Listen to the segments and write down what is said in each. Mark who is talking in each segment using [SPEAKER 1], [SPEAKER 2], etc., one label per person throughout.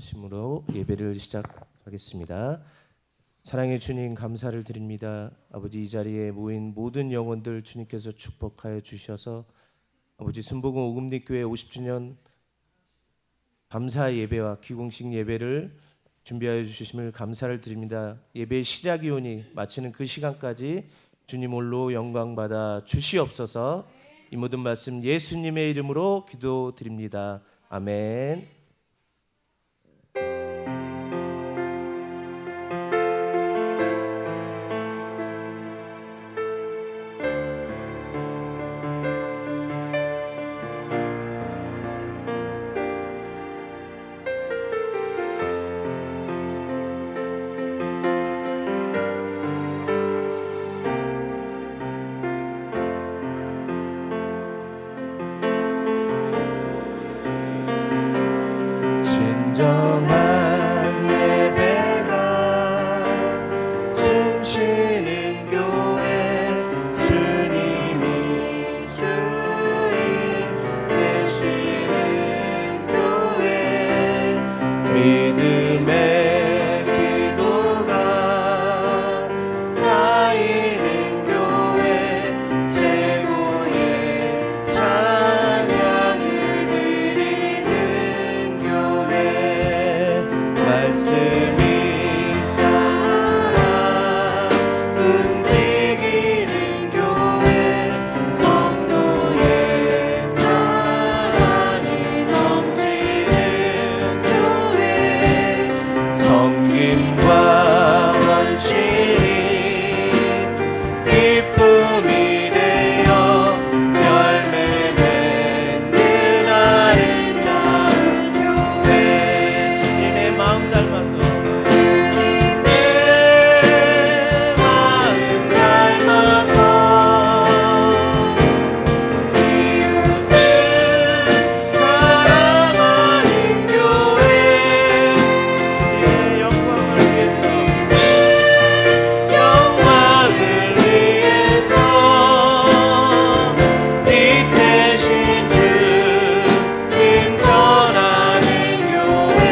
[SPEAKER 1] 기도하심으로 예배를 시작하겠습니다. 사랑의 주님, 감사를 드립니다. 아버지, 이 자리에 모인 모든 영혼들 주님께서 축복하여 주셔서 아버지 순복음 오금리교회 50주년 감사 예배와 기공식 예배를 준비하여 주심을 감사를 드립니다. 예배의 시작이 오니 마치는 그 시간까지 주님 홀로 영광 받아 주시옵소서. 이 모든 말씀 예수님의 이름으로 기도드립니다. 아멘. 진정한 예배가 숨쉬는 교회, 주님이 주인 되시는 교회, 믿음의 기도가 쌓이는 교회, 최고의 찬양을 드리는 교회, 말씀이 살아 움직이는 교회, 성도의 사랑이 넘치는 교회, 섬김과 헌신이 기쁨이 되어 열매 맺는 아름다운 교회, 주님의 마음 닮아서 주님의 마음 닮아서 이웃을 사랑하는 교회, 주님의 영광을 위해서 이 대신 주님 전하는 교회,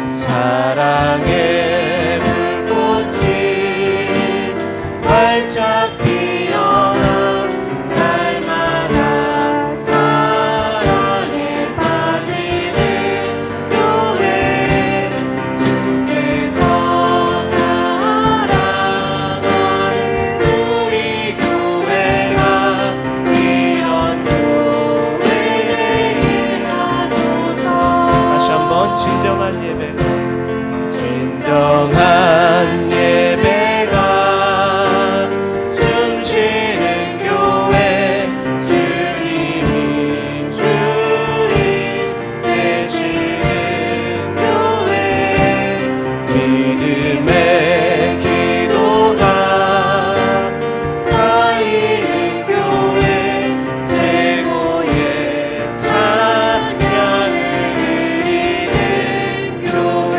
[SPEAKER 1] 사랑의 불꽃이 활짝 피어나 날마다 사랑에 빠지는 교회, 주께서 사랑하는 우리 교회가 이런 교회에 하소서. 다시 한번 진정한 예배가 숨쉬는 교회, 주님이 주인 되시는 교회, 믿음의 기도가 쌓이는 교회, 최고의 찬양을 드리는 교회,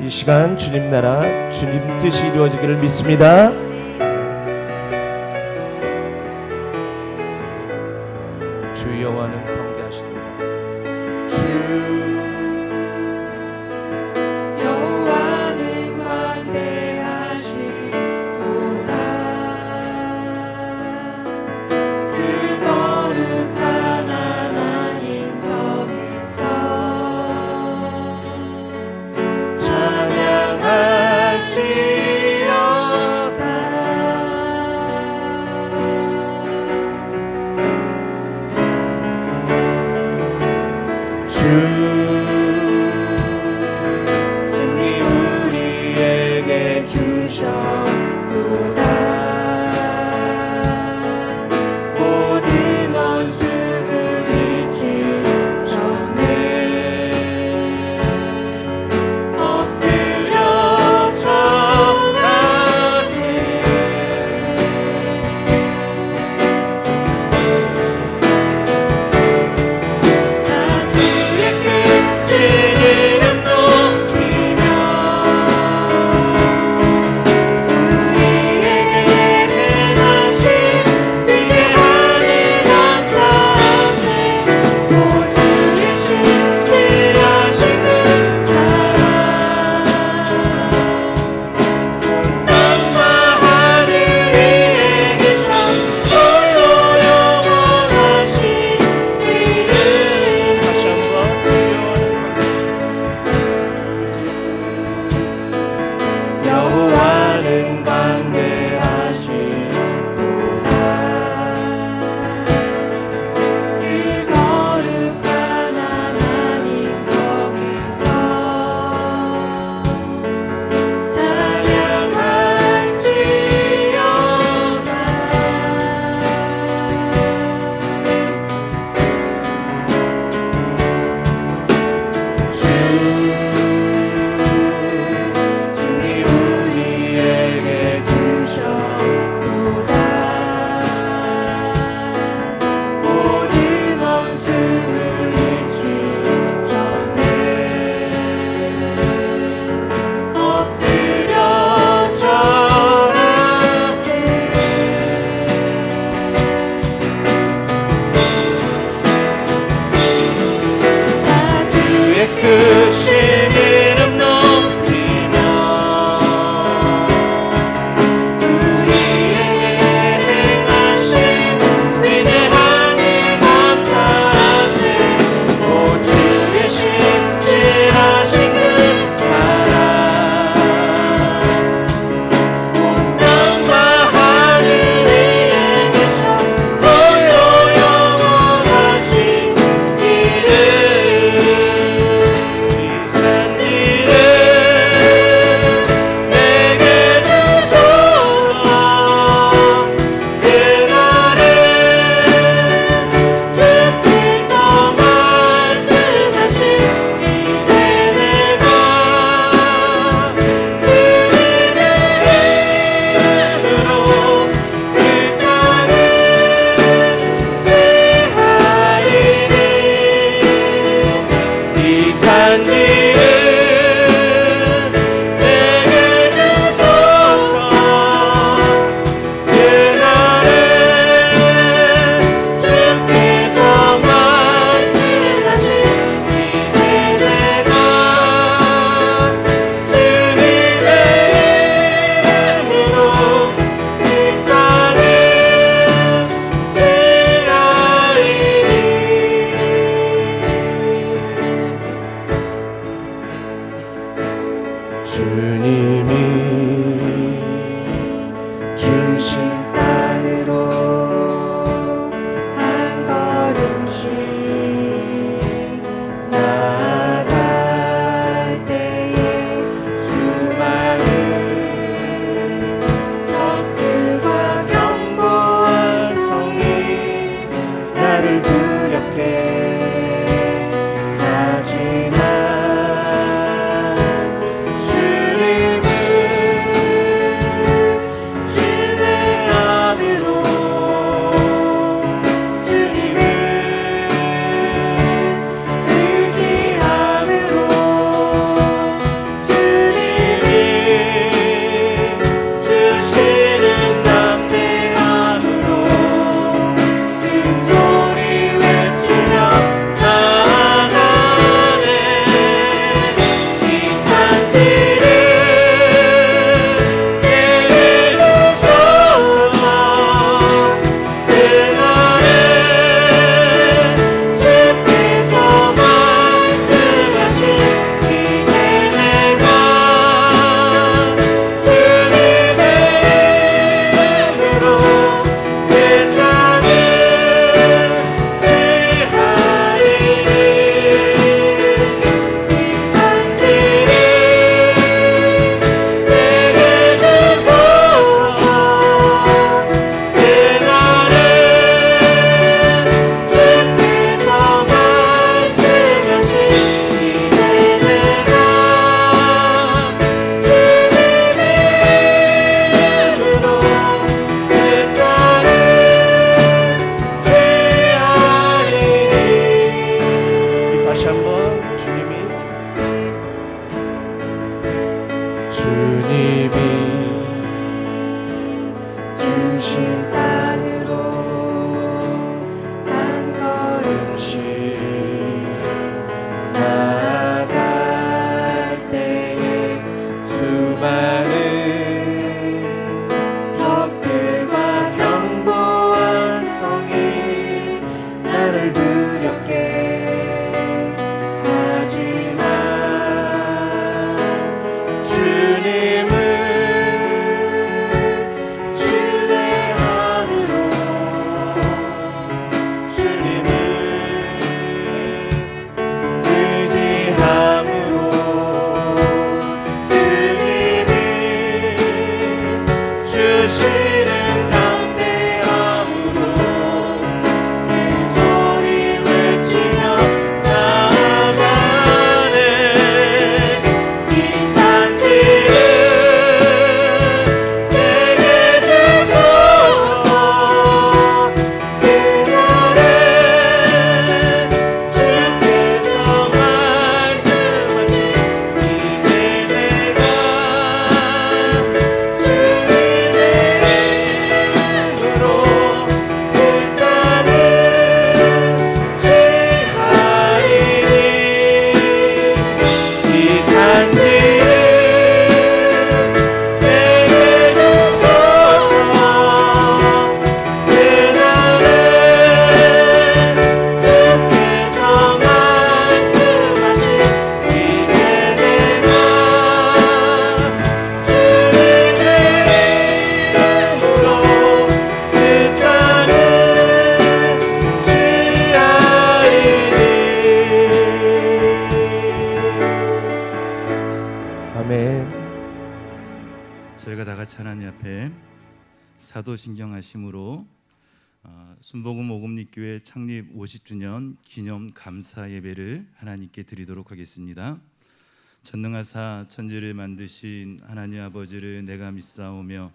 [SPEAKER 1] 이 시간 주님 나라 주님 뜻이 이루어지기를 믿습니다. 주 여호와는 광대하시도다.
[SPEAKER 2] 여호와는 광대하시도다. 그 거룩한 하나님 성에서 찬양할지어다. 주 승리 우리에게 주셨도다. 모든 원수 물리치셨네. 엎드려 청하세. 나 주의 큰
[SPEAKER 3] 같이 하나님 앞에 사도신경하심으로 순복음 오금리교회 창립 50주년 기념 감사 예배를 하나님께 드리도록 하겠습니다. 전능하사 천지를 만드신 하나님 아버지를 내가 믿사오며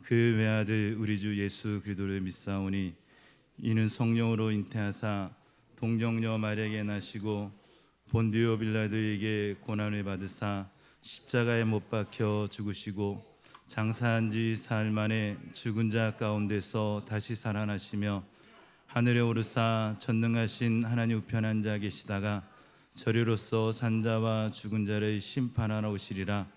[SPEAKER 3] 그 외아들 우리 주 예수 그리스도를 믿사오니 이는 성령으로 잉태하사 동정녀 마리아에게 나시고 본디오 빌라도에게 고난을 받으사 십자가에 못 박혀 죽으시고 장사한 지 사흘 만에 죽은 자 가운데서 다시 살아나시며 하늘에 오르사 전능하신 하나님 우편한 자 계시다가 저리로서 산자와 죽은 자를 심판하러 오시리라.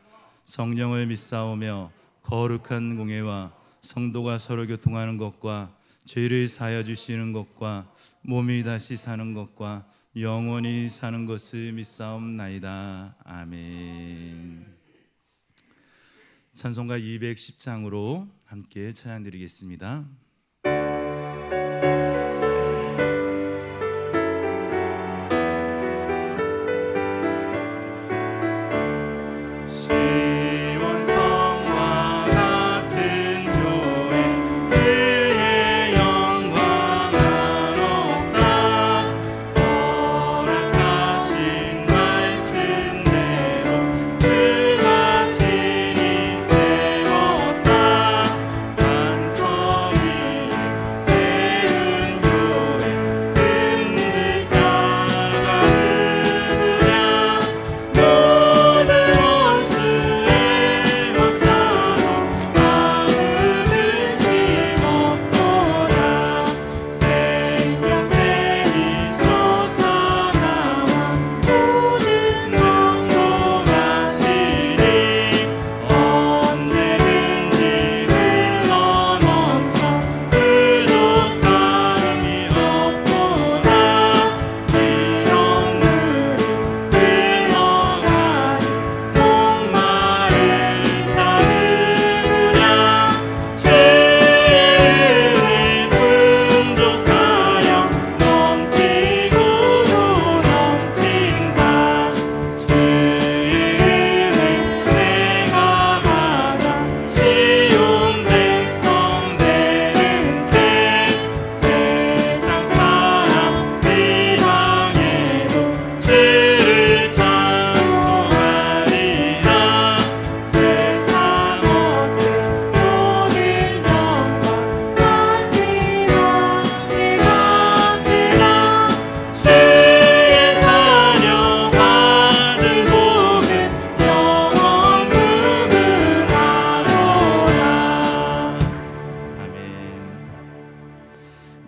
[SPEAKER 3] 성령을 믿사오며 거룩한 공예와 성도가 서로 교통하는 것과 죄를 사하여 주시는 것과 몸이 다시 사는 것과 영원히 사는 것을 믿사옵나이다. 아멘. 찬송가 210장으로 함께 찬양 드리겠습니다.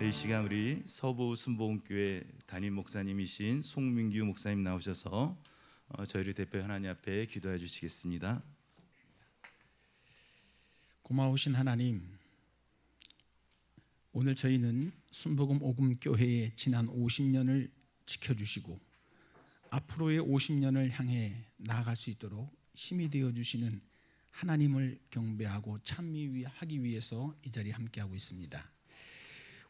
[SPEAKER 3] 이 시간 우리 서부 순복음교회 담임 목사님이신 송민규 목사님 나오셔서 저희를 대표 하나님 앞에 기도해 주시겠습니다.
[SPEAKER 4] 고마우신 하나님, 오늘 저희는 순복음 오금교회의 지난 50년을 지켜주시고 앞으로의 50년을 향해 나아갈 수 있도록 힘이 되어 주시는 하나님을 경배하고 찬미하기 위해서 이 자리에 함께하고 있습니다.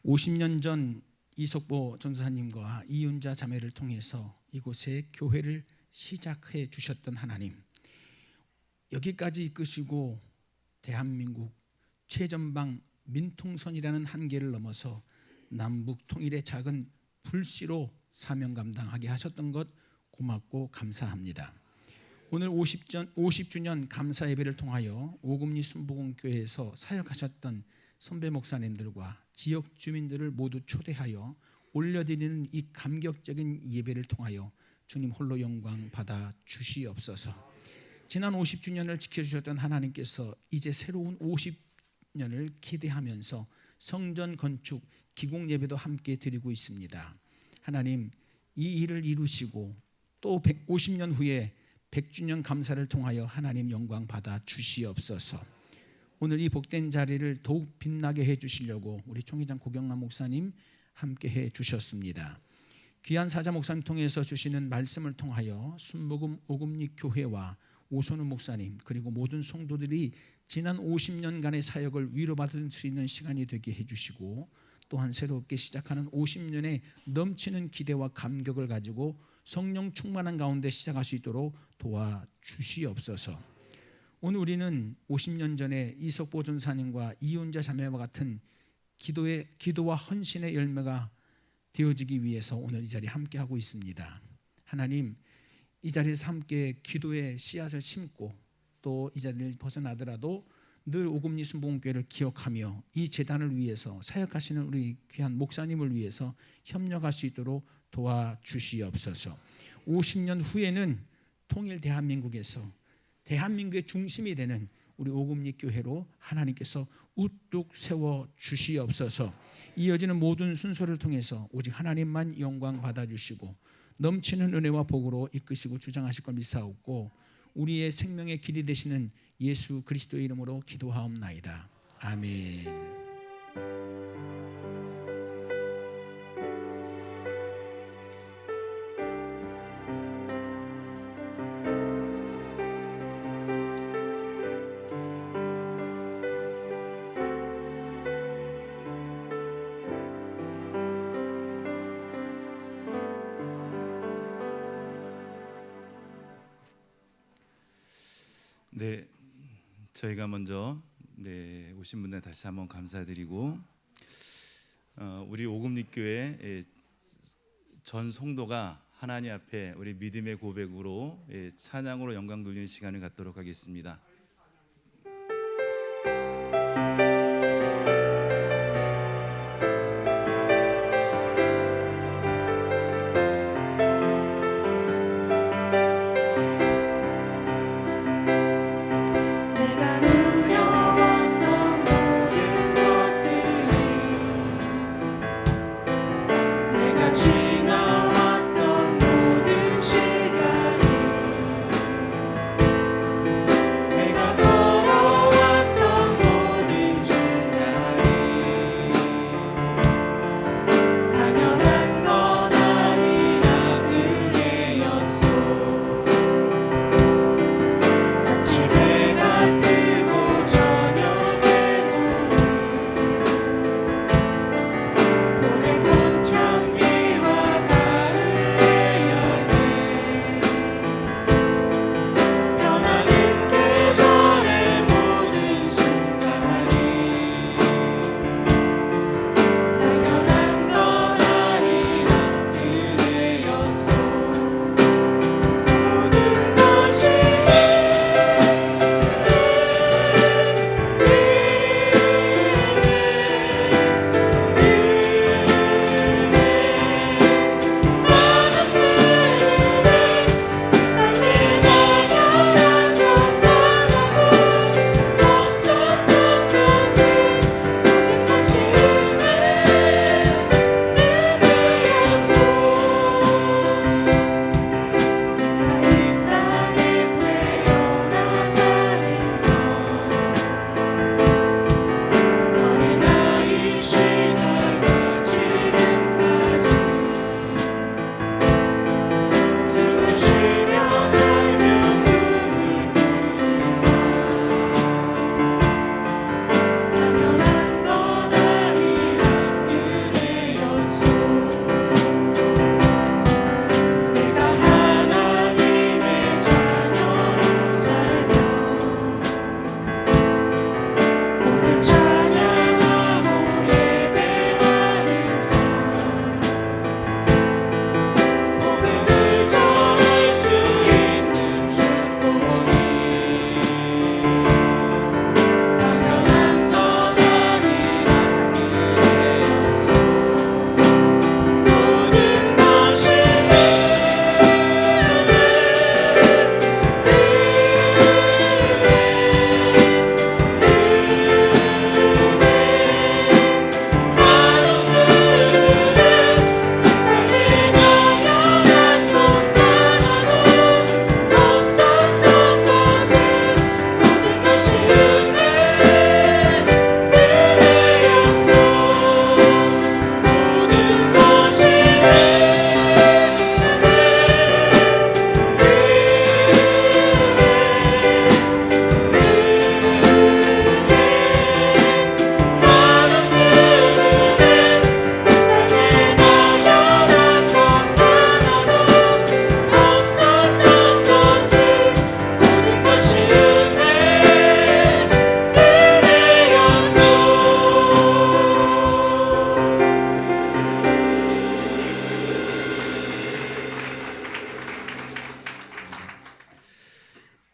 [SPEAKER 4] 50년 전 이석보 전사님과 이윤자 자매를 통해서 이곳에 교회를 시작해 주셨던 하나님, 여기까지 이끄시고 대한민국 최전방 민통선이라는 한계를 넘어서 남북 통일의 작은 불씨로 사명 감당하게 하셨던 것 고맙고 감사합니다. 오늘 50주년 감사 예배를 통하여 오금리 순복음교회에서 사역하셨던 선배 목사님들과 지역 주민들을 모두 초대하여 올려드리는 이 감격적인 예배를 통하여 주님 홀로 영광 받아 주시옵소서. 지난 50주년을 지켜주셨던 하나님께서 이제 새로운 50년을 기대하면서 성전 건축 기공 예배도 함께 드리고 있습니다. 하나님, 이 일을 이루시고 또 50년 후에 100주년 감사를 통하여 하나님 영광 받아 주시옵소서. 오늘 이 복된 자리를 더욱 빛나게 해주시려고 우리 총회장 고경남 목사님 함께 해주셨습니다. 귀한 사자 목사님 통해서 주시는 말씀을 통하여 순복음 오금리 교회와 오선우 목사님 그리고 모든 성도들이 지난 50년간의 사역을 위로받을 수 있는 시간이 되게 해주시고 또한 새롭게 시작하는 50년의 넘치는 기대와 감격을 가지고 성령 충만한 가운데 시작할 수 있도록 도와주시옵소서. 오늘 우리는 50년 전에 이석보 전사님과 이윤자 자매와 같은 기도와 헌신의 열매가 되어지기 위해서 오늘 이 자리에 함께하고 있습니다. 하나님, 이 자리에서 함께 기도의 씨앗을 심고 또 이 자리를 벗어나더라도 늘 오금리 순복음교회를 기억하며 이 재단을 위해서 사역하시는 우리 귀한 목사님을 위해서 협력할 수 있도록 도와주시옵소서. 50년 후에는 통일 대한민국에서 대한민국의 중심이 되는 우리 오금리 교회로 하나님께서 우뚝 세워 주시옵소서. 이어지는 모든 순서를 통해서 오직 하나님만 영광 받아주시고 넘치는 은혜와 복으로 이끄시고 주장하실 걸 믿사옵고 우리의 생명의 길이 되시는 예수 그리스도의 이름으로 기도하옵나이다. 아멘.
[SPEAKER 3] 네, 저희가 먼저 오신 분들 다시 한번 감사드리고 우리 오금리교회 전 성도가 하나님 앞에 우리 믿음의 고백으로 찬양으로 영광 돌리는 시간을 갖도록 하겠습니다.
[SPEAKER 2] 내가 누려왔던 모든 것들이 내가 지나왔던 모든 시간이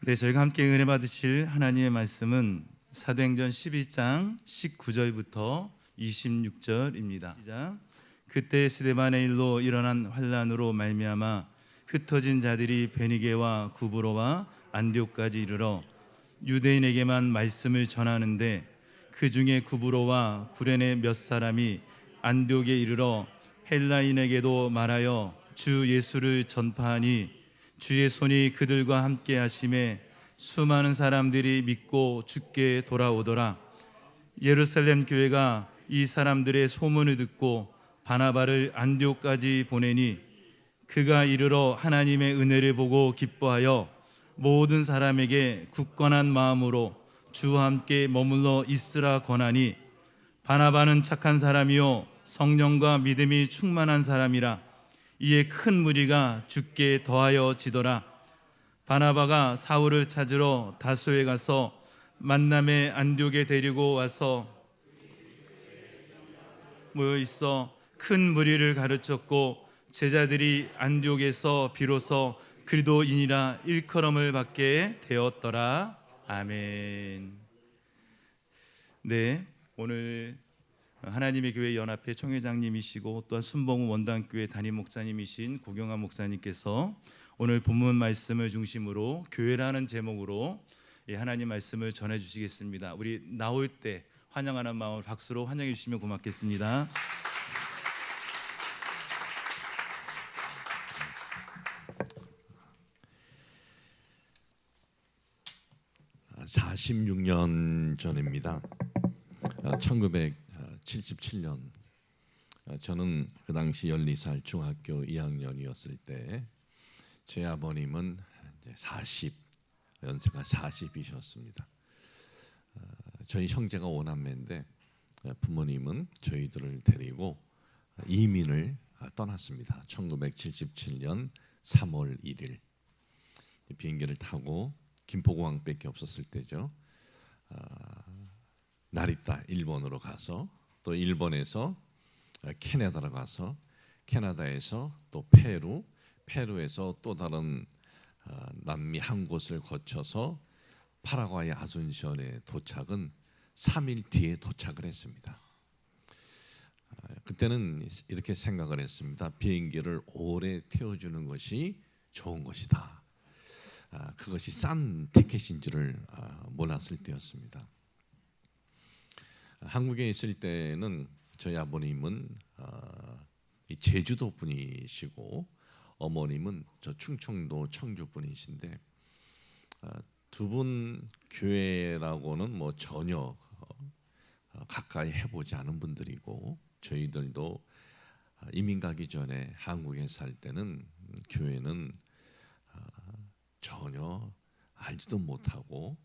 [SPEAKER 3] 네, 저희가 함께 은혜 받으실 하나님의 말씀은 사도행전 12장 19절부터 26절입니다. 시작. 그때 스데반의 일로 일어난 환란으로 말미암아 흩어진 자들이 베니게와 구브로와 안디옥까지 이르러 유대인에게만 말씀을 전하는데 그 중에 구브로와 구레네 몇 사람이 안디옥에 이르러 헬라인에게도 말하여 주 예수를 전파하니 주의 손이 그들과 함께 하심에 수많은 사람들이 믿고 주께 돌아오더라. 예루살렘 교회가 이 사람들의 소문을 듣고 바나바를 안디옥까지 보내니 그가 이르러 하나님의 은혜를 보고 기뻐하여 모든 사람에게 굳건한 마음으로 주와 함께 머물러 있으라 권하니 바나바는 착한 사람이요 성령과 믿음이 충만한 사람이라. 이에 큰 무리가 주께 더하여 지더라. 바나바가 사울을 찾으러 다소에 가서 만남의 안디옥에 데리고 와서 모여 있어 큰 무리를 가르쳤고 제자들이 안디옥에서 비로소 그리스도인이라 일컬음을 받게 되었더라. 아멘. 네, 오늘 하나님의 교회 연합회 총회장님이시고 또한 순복음 원당교회 담임 목사님이신 고경환 목사님께서 오늘 본문 말씀을 중심으로 교회라는 제목으로 하나님 말씀을 전해 주시겠습니다. 우리 나올 때 환영하는 마음을 박수로 환영해 주시면 고맙겠습니다.
[SPEAKER 5] 아, 46년 전입니다. 1977년 저는 그 당시 12살 중학교 2학년이었을 때 제 아버님은 이제 연세가 40이셨습니다. 저희 형제가 5남매인데 부모님은 저희들을 데리고 이민을 떠났습니다. 1977년 3월 1일 비행기를 타고 김포공항밖에 없었을 때죠. 나리타 일본으로 가서 또 일본에서 캐나다로 가서 캐나다에서 또 페루에서 또 다른 남미 한 곳을 거쳐서 파라과이 아순시온에 도착은 3일 뒤에 도착을 했습니다. 그때는 이렇게 생각을 했습니다. 비행기를 오래 태워주는 것이 좋은 것이다. 그것이 싼 티켓인 줄을 몰랐을 때였습니다. 한국에 있을 때는 저희 아버님은 제주도 분이시고 어머님은 저 충청도 청주 분이신데 두 분 교회라고는 뭐 전혀 가까이 해보지 않은 분들이고 저희들도 이민 가기 전에 한국에 살 때는 교회는 전혀 알지도 못하고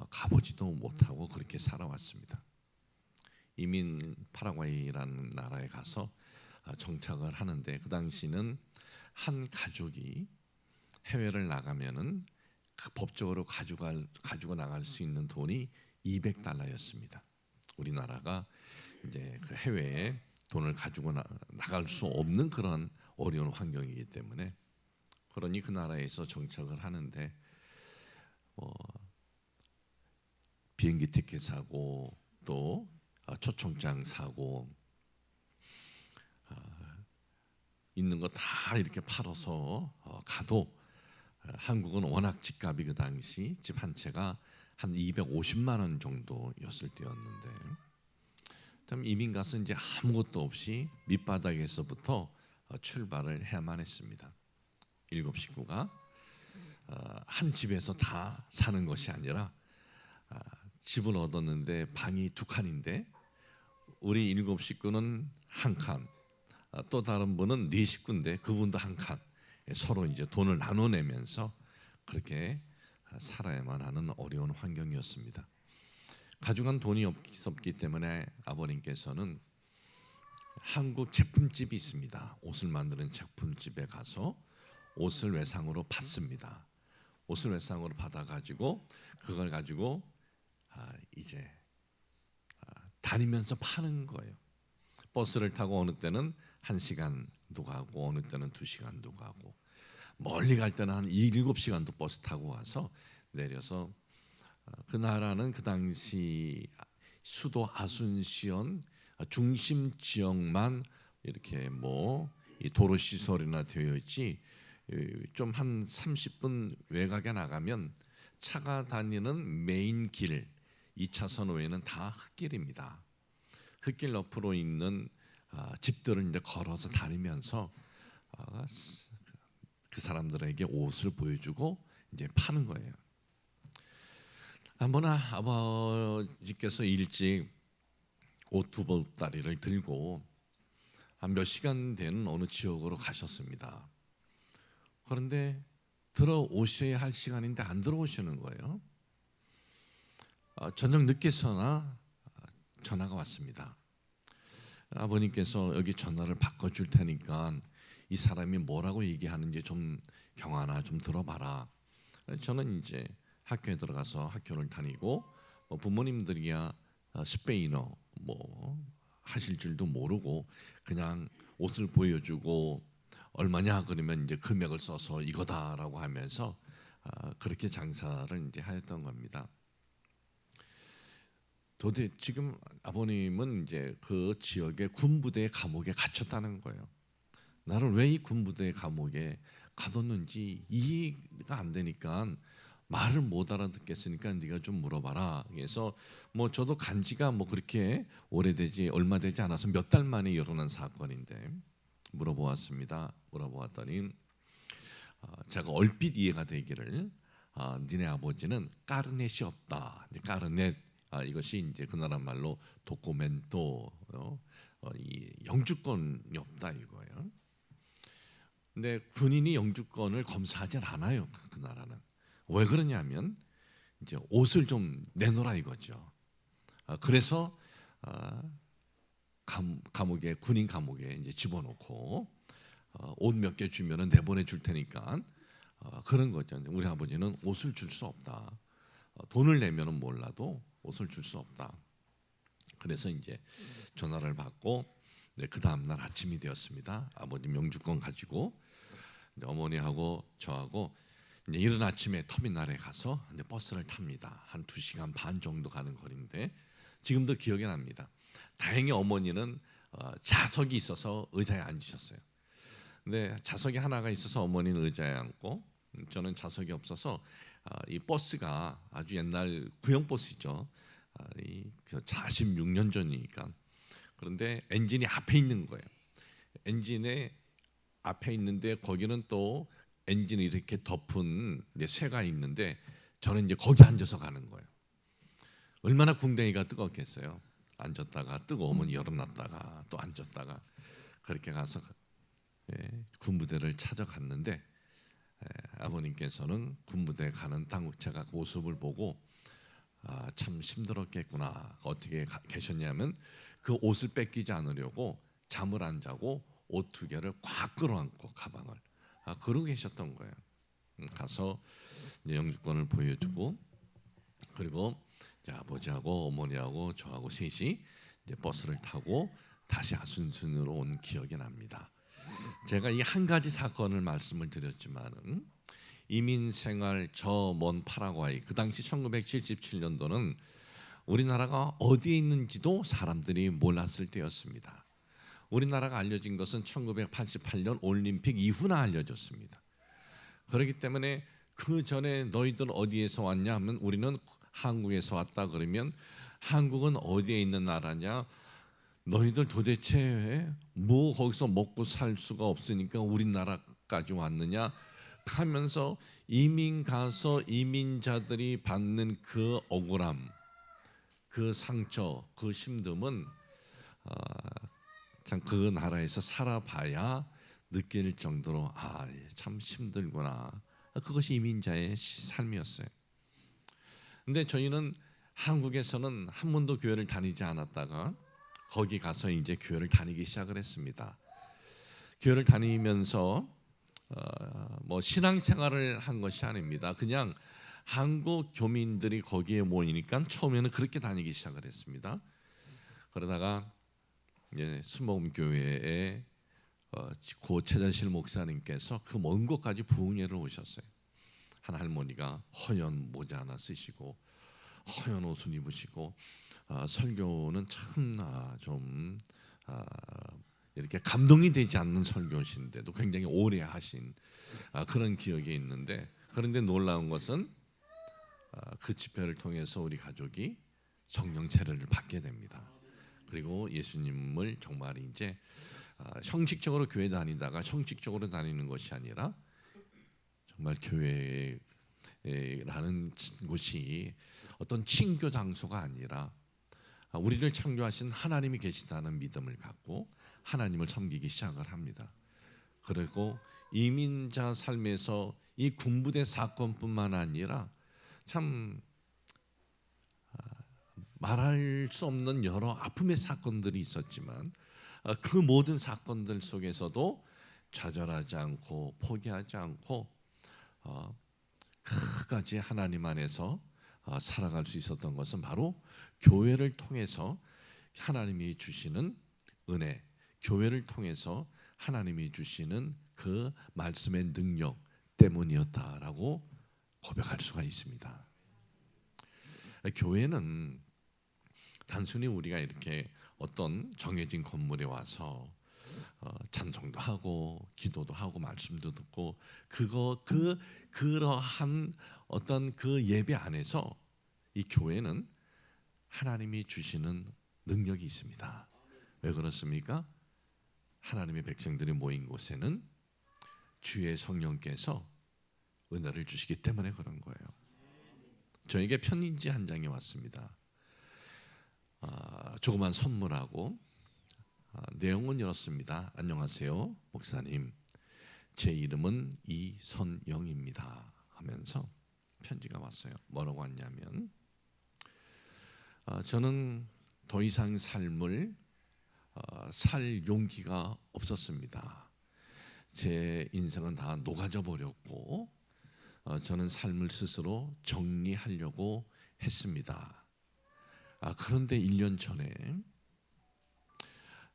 [SPEAKER 5] 가보지도 못하고 그렇게 살아왔습니다. 이민 파라과이라는 나라에 가서 정착을 하는데 그 당시는 한 가족이 해외를 나가면은 그 법적으로 가지고 나갈 수 있는 돈이 $200였습니다. 우리나라가 이제 그 해외에 돈을 가지고 나갈 수 없는 그런 어려운 환경이기 때문에 그러니 그 나라에서 정착을 하는데 비행기 티켓 사고 또 초청장 사고 있는 거 다 이렇게 팔아서 가도 한국은 워낙 집값이 그 당시 집 한 채가 한 250만 원 정도였을 때였는데 참 이민 가서 이제 아무것도 없이 밑바닥에서부터 출발을 해야만 했습니다. 7 식구가 한 집에서 다 사는 것이 아니라 집을 얻었는데 방이 2칸인데 우리 7 식구는 한 칸, 또 다른 분은 4 식구인데 그분도 한 칸, 서로 이제 돈을 나눠내면서 그렇게 살아야만 하는 어려운 환경이었습니다. 가져간 돈이 없기 때문에 아버님께서는 한국 제품집이 있습니다. 옷을 만드는 제품집에 가서 옷을 외상으로 받습니다. 옷을 외상으로 받아가지고 그걸 가지고 이제 다니면서 파는 거예요. 버스를 타고 어느 때는 1시간도 가고 어느 때는 2시간도 가고 멀리 갈 때는 한 7시간도 버스 타고 가서 내려서 그 나라는 그 당시 수도 아순시온 중심 지역만 이렇게 뭐 이 도로 시설이나 되어 있지 좀 한 30분 외곽에 나가면 차가 다니는 메인 길 2차선 외에는 다 흙길입니다. 흙길 옆으로 있는 집들을 이제 걸어서 다니면서 그 사람들에게 옷을 보여주고 이제 파는 거예요. 한번 아버지께서 일찍 옷 두 보따리를 들고 한 몇 시간 된 어느 지역으로 가셨습니다. 그런데 들어오셔야 할 시간인데 안 들어오시는 거예요. 저녁 늦게서나 전화가 왔습니다. 아버님께서 여기 전화를 바꿔줄 테니까 이 사람이 뭐라고 얘기하는지 좀 경하나 좀 들어봐라. 저는 이제 학교에 들어가서 학교를 다니고 부모님들이야 스페인어 뭐 하실 줄도 모르고 그냥 옷을 보여주고 얼마냐 그러면 이제 금액을 써서 이거다라고 하면서 그렇게 장사를 이제 하였던 겁니다. 도대체 지금 아버님은 이제 그 지역의 군부대 감옥에 갇혔다는 거예요. 나를 왜 이 군부대 감옥에 가뒀는지 이해가 안 되니까 말을 못 알아듣겠으니까 네가 좀 물어봐라. 그래서 뭐 저도 간지가 뭐 그렇게 오래되지 얼마 되지 않아서 몇 달 만에 일어난 사건인데 물어보았습니다. 물어보았더니 제가 얼핏 이해가 되기를 니네 아버지는 까르넷이 없다. 까르넷 이것이 이제 그 나라 말로 도코멘토 이 영주권이 없다 이거예요. 근데 군인이 영주권을 검사하지 않아요. 그 나라는. 왜 그러냐면 이제 옷을 좀 내놓으라 이거죠. 그래서 감옥에 군인 감옥에 이제 집어넣고 옷 몇 개 주면은 내보내 줄 테니까 그런 거죠. 우리 아버지는 옷을 줄 수 없다. 돈을 내면은 몰라도 옷을 줄 수 없다. 그래서 이제 전화를 받고 그 다음 날 아침이 되었습니다. 아버지 영주권 가지고 어머니하고 저하고 이제 이른 아침에 터미널에 가서 이제 버스를 탑니다. 한 2시간 반 정도 가는 거리인데 지금도 기억이 납니다. 다행히 어머니는 좌석이 있어서 의자에 앉으셨어요. 근데 좌석이 하나가 있어서 어머니는 의자에 앉고 저는 좌석이 없어서 이 버스가 아주 옛날 구형 버스죠. 46년 전이니까. 그런데 엔진이 앞에 있는 거예요. 엔진에 앞에 있는데 거기는 또 엔진을 이렇게 덮은 쇠가 있는데 저는 이제 거기 앉아서 가는 거예요. 얼마나 궁뎅이가 뜨겁겠어요. 앉았다가 뜨거우면 열어놨다가 또 앉았다가 그렇게 가서 군부대를 찾아갔는데 아버님께서는 군부대 가는 당국자가 모습을 보고 참 힘들었겠구나. 어떻게 계셨냐면 그 옷을 뺏기지 않으려고 잠을 안 자고 옷 2개를 꽉 끌어안고 가방을 그러고 계셨던 거예요. 가서 이제 영주권을 보여주고 그리고 이제 아버지하고 어머니하고 저하고 셋이 이제 버스를 타고 다시 아순순으로 온 기억이 납니다. 제가 이 한 가지 사건을 말씀을 드렸지만은 이민 생활 저 먼 파라과이 그 당시 1977년도는 우리나라가 어디에 있는지도 사람들이 몰랐을 때였습니다. 우리나라가 알려진 것은 1988년 올림픽 이후나 알려졌습니다. 그렇기 때문에 그 전에 너희들 어디에서 왔냐 하면 우리는 한국에서 왔다 그러면 한국은 어디에 있는 나라냐? 너희들 도대체 뭐 거기서 먹고 살 수가 없으니까 우리나라까지 왔느냐? 하면서 이민 가서 이민자들이 받는 그 억울함, 그 상처, 그 힘듦은 참 그 나라에서 살아봐야 느낄 정도로 참 힘들구나. 그것이 이민자의 삶이었어요. 근데 저희는 한국에서는 한 번도 교회를 다니지 않았다가 거기 가서 이제 교회를 다니기 시작을 했습니다. 교회를 다니면서 뭐 신앙생활을 한 것이 아닙니다. 그냥 한국 교민들이 거기에 모이니까 처음에는 그렇게 다니기 시작을 했습니다. 그러다가 이제 순복음교회에 고 최자실 목사님께서 그 먼 곳까지 부흥회를 오셨어요. 한 할머니가 허연 모자 하나 쓰시고 허연 옷을 입으시고 설교는 참 좀 이렇게 감동이 되지 않는 설교신데도 굉장히 오래 하신 그런 기억이 있는데, 그런데 놀라운 것은 그 집회를 통해서 우리 가족이 성령 세례를 받게 됩니다. 그리고 예수님을 정말 이제 형식적으로 교회 다니다가 형식적으로 다니는 것이 아니라 정말 교회라는 곳이 어떤 친교 장소가 아니라 우리를 창조하신 하나님이 계시다는 믿음을 갖고 하나님을 섬기기 시작을 합니다. 그리고 이민자 삶에서 이 군부대 사건뿐만 아니라 참 말할 수 없는 여러 아픔의 사건들이 있었지만 그 모든 사건들 속에서도 좌절하지 않고 포기하지 않고 끝까지 하나님 안에서 살아갈 수 있었던 것은 바로 교회를 통해서 하나님이 주시는 은혜, 교회를 통해서 하나님이 주시는 그 말씀의 능력 때문이었다라고 고백할 수가 있습니다. 교회는 단순히 우리가 이렇게 어떤 정해진 건물에 와서 찬송도 하고 기도도 하고 말씀도 듣고 그러한 어떤 그 예배 안에서 이 교회는 하나님이 주시는 능력이 있습니다. 왜 그렇습니까? 하나님의 백성들이 모인 곳에는 주의 성령께서 은혜를 주시기 때문에 그런 거예요. 저에게 편지 한 장이 왔습니다. 조그만 선물하고 내용은 이렇습니다. 안녕하세요, 목사님. 제 이름은 이선영입니다. 하면서 편지가 왔어요. 뭐라고 왔냐면 저는 더 이상 삶을 살 용기가 없었습니다. 제 인생은 다 녹아져 버렸고 저는 삶을 스스로 정리하려고 했습니다. 그런데 1년 전에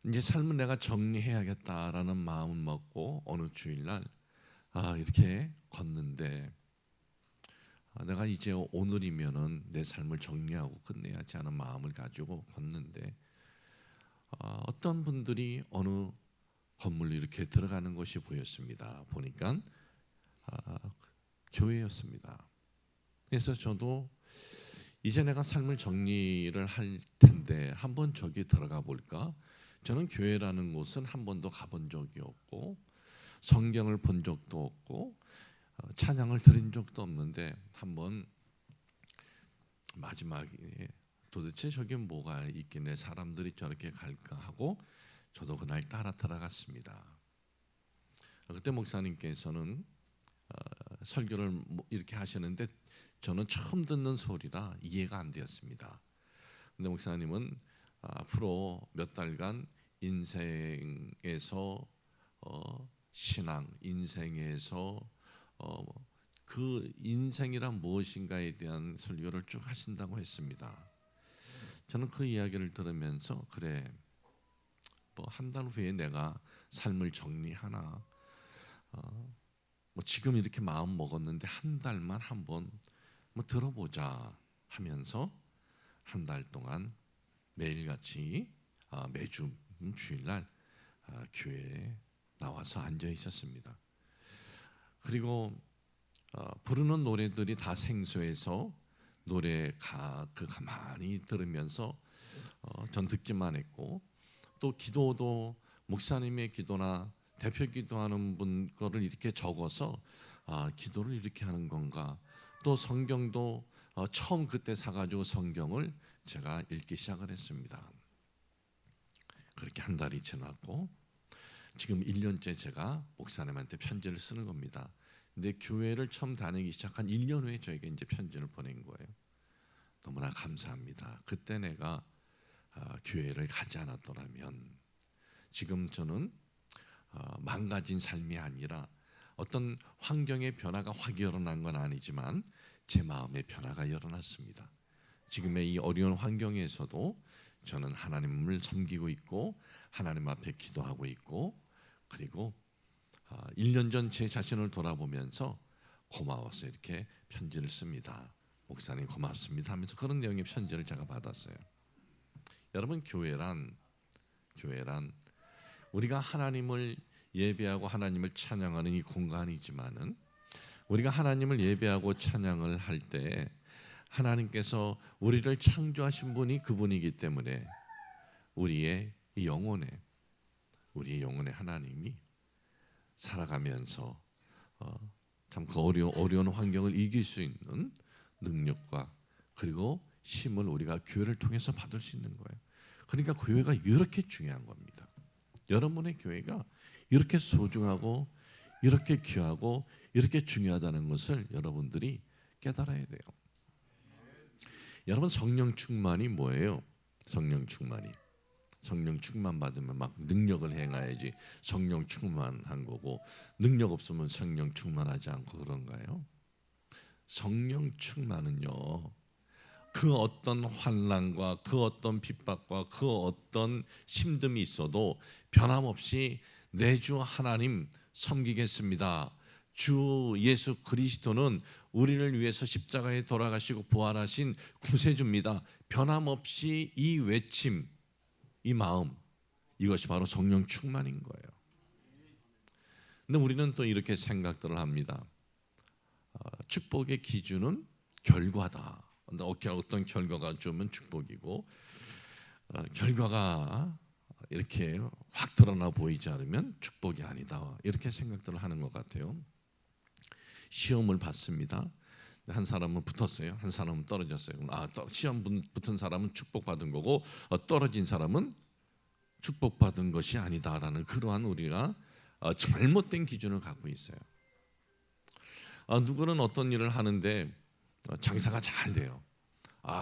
[SPEAKER 5] 이제 삶을 내가 정리해야겠다라는 마음을 먹고 어느 주일날 이렇게 걷는데 내가 이제 오늘이면은 내 삶을 정리하고 끝내야지 하는 마음을 가지고 걷는데 어떤 분들이 어느 건물로 이렇게 들어가는 것이 보였습니다. 보니까 교회였습니다. 그래서 저도 이제 내가 삶을 정리를 할 텐데 한번 저기 들어가 볼까? 저는 교회라는 곳은 한 번도 가본 적이 없고 성경을 본 적도 없고 찬양을 드린 적도 없는데 한번 마지막에 도대체 저게 뭐가 있길래 사람들이 저렇게 갈까 하고 저도 그날 따라 들어갔습니다. 그때 목사님께서는 설교를 이렇게 하시는데 저는 처음 듣는 소리라 이해가 안 되었습니다. 근데 목사님은 앞으로 몇 달간 인생에서 신앙, 인생에서 그 인생이란 무엇인가에 대한 설교를 쭉 하신다고 했습니다. 저는 그 이야기를 들으면서 그래, 뭐 한 달 후에 내가 삶을 정리하나, 뭐 지금 이렇게 마음 먹었는데 한 달만 한번 뭐 들어보자 하면서 한 달 동안 매일같이 매주 주일날 교회에 나와서 앉아 있었습니다. 그리고 부르는 노래들이 다 생소해서 노래 가만히 들으면서 전 듣기만 했고 또 기도도 목사님의 기도나 대표 기도하는 분 거를 이렇게 적어서 기도를 이렇게 하는 건가, 또 성경도 처음 그때 사가지고 성경을 제가 읽기 시작을 했습니다. 그렇게 한 달이 지났고 지금 1년째 제가 목사님한테 편지를 쓰는 겁니다. 근데 교회를 처음 다니기 시작한 1년 후에 저에게 이제 편지를 보낸 거예요. 너무나 감사합니다. 그때 내가 교회를 가지 않았더라면 지금 저는 망가진 삶이 아니라 어떤 환경의 변화가 확 일어난 건 아니지만 제 마음의 변화가 일어났습니다. 지금의 이 어려운 환경에서도 저는 하나님을 섬기고 있고 하나님 앞에 기도하고 있고, 그리고 1년 전 제 자신을 돌아보면서 고마워서 이렇게 편지를 씁니다. 목사님 고맙습니다 하면서 그런 내용의 편지를 제가 받았어요. 여러분, 교회란 우리가 하나님을 예배하고 하나님을 찬양하는 이 공간이지만은, 우리가 하나님을 예배하고 찬양을 할 때 하나님께서 우리를 창조하신 분이 그분이기 때문에 우리의 영혼에 하나님이 살아가면서 참 그 어려운 환경을 이길 수 있는 능력과 그리고 힘을 우리가 교회를 통해서 받을 수 있는 거예요. 그러니까 교회가 이렇게 중요한 겁니다. 여러분의 교회가 이렇게 소중하고 이렇게 귀하고 이렇게 중요하다는 것을 여러분들이 깨달아야 돼요. 여러분, 성령 충만이 뭐예요? 성령 충만 받으면 막 능력을 행해야지 성령 충만한 거고, 능력 없으면 성령 충만하지 않고 그런가요? 성령 충만은요, 그 어떤 환난과 그 어떤 핍박과 그 어떤 힘듦이 있어도 변함없이 내 주 하나님 섬기겠습니다. 주 예수 그리스도는 우리를 위해서 십자가에 돌아가시고 부활하신 구세주입니다. 변함없이 이 외침, 이 마음, 이것이 바로 성령 충만인 거예요. 근데 우리는 또 이렇게 생각들을 합니다. 축복의 기준은 결과다. 어떤 결과가 좋으면 축복이고, 결과가 이렇게 확 드러나 보이지 않으면 축복이 아니다. 이렇게 생각들을 하는 것 같아요. 시험을 봤습니다. 한 사람은 붙었어요. 한 사람은 떨어졌어요. 시험 붙은 사람은 축복받은 거고, 떨어진 사람은 축복받은 것이 아니다라는 그러한 우리가 잘못된 기준을 갖고 있어요. 누구는 어떤 일을 하는데 장사가 잘 돼요.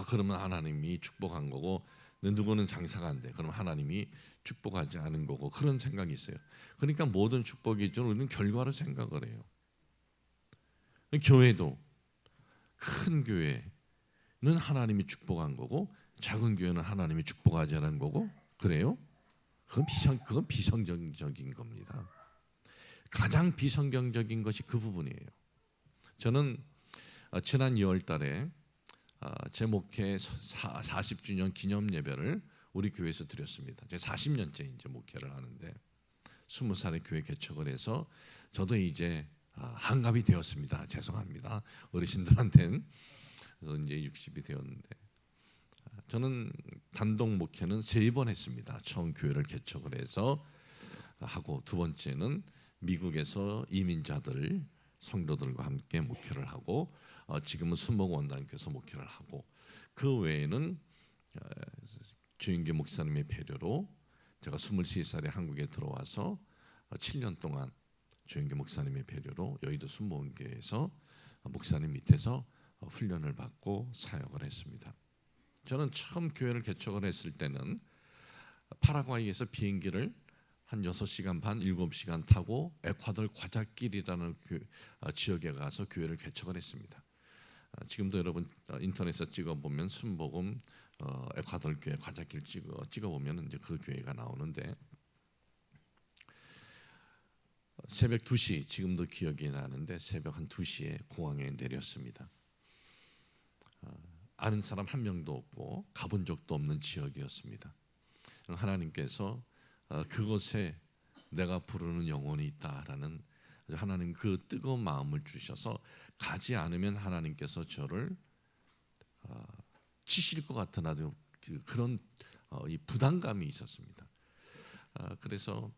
[SPEAKER 5] 그러면 하나님이 축복한 거고, 누구는 장사가 안 돼. 그럼 하나님이 축복하지 않은 거고, 그런 생각이 있어요. 그러니까 모든 축복이 좀 우리는 결과로 생각을 해요. 교회도 큰 교회는 하나님이 축복한 거고, 작은 교회는 하나님이 축복하지 않은 거고, 그래요? 그건 비성경적인 겁니다. 가장 비성경적인 것이 그 부분이에요. 저는 지난 2월 달에 제 목회 40주년 기념 예배를 우리 교회에서 드렸습니다. 제가 40년째 이제 목회를 하는데 20살에 교회 개척을 해서 저도 이제 한갑이 되었습니다. 죄송합니다. 어르신들한테는. 그래서 이제 60이 되었는데, 저는 단독 목회는 3번 했습니다. 처음 교회를 개척을 해서 하고, 두 번째는 미국에서 이민자들 성도들과 함께 목회를 하고, 지금은 순복 원단교에서 목회를 하고, 그 외에는 주인계 목사님의 배려로 제가 23살에 한국에 들어와서 7년 동안 주인계 목사님의 배려로 여의도 순복원교회에서 목사님 밑에서 훈련을 받고 사역을 했습니다. 저는 처음 교회를 개척을 했을 때는 파라과이에서 비행기를 한 6시간 반, 7시간 타고 에콰도르 과자길이라는 지역에 가서 교회를 개척을 했습니다. 지금도 여러분 인터넷에 찍어보면 순복음 에콰도르 교회 과자길 찍어보면 이제 그 교회가 나오는데, 새벽 2시, 지금도 기억이 나는데 새벽 한 2시에 공항에 내렸습니다. 아는 사람 한 명도 없고 가본 적도 없는 지역이었습니다. 하나님께서 그곳에 내가 부르는 영혼이 있다라는 하나님 그 뜨거운 마음을 주셔서, 가지 않으면 하나님께서 저를 치실 것 같은 아주 그런 이 부담감이 있었습니다. 그래서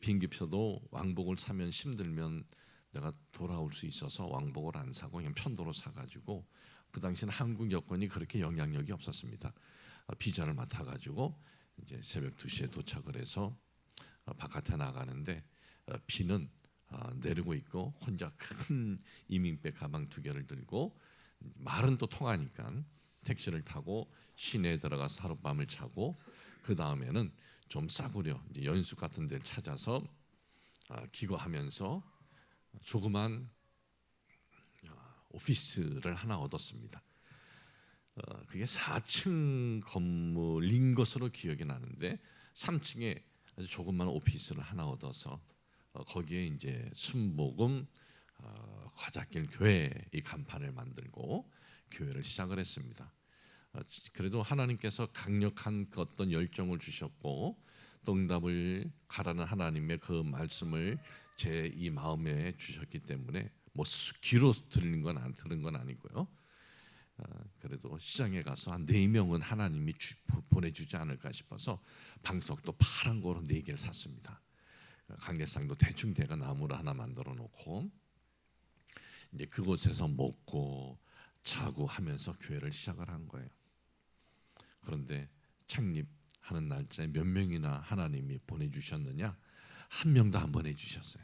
[SPEAKER 5] 비행기표도 왕복을 사면 힘들면 내가 돌아올 수 있어서 왕복을 안 사고 그냥 편도로 사가지고, 그 당시는 한국 여권이 그렇게 영향력이 없었습니다. 비자를 맡아가지고 이제 새벽 2시에 도착을 해서 바깥에 나가는데, 비는 내리고 있고 혼자 큰 이민백 가방 2개를 들고, 말은 또 통하니까 택시를 타고 시내에 들어가서 하룻밤을 자고, 그 다음에는 좀 싸구려 이제 연수 같은 데를 찾아서 기거하면서 조그만 오피스를 하나 얻었습니다. 그게 4층 건물인 것으로 기억이 나는데, 3층에 아주 조그만 오피스를 하나 얻어서 거기에 이제 순복음 과자길 교회 이 간판을 만들고 교회를 시작을 했습니다. 그래도 하나님께서 강력한 그 어떤 열정을 주셨고 또 응답을 가라는 하나님의 그 말씀을 제 이 마음에 주셨기 때문에 뭐 귀로 들은 건 아니고요. 그래도 시장에 가서 한 4명은 하나님이 보내주지 않을까 싶어서 방석도 파란 거로 4개를 샀습니다. 강대상도 대충 대가 나무로 하나 만들어 놓고 이제 그곳에서 먹고 자고 하면서 교회를 시작을 한 거예요. 그런데 창립하는 날짜에 몇 명이나 하나님이 보내주셨느냐? 한 명도 안 보내주셨어요.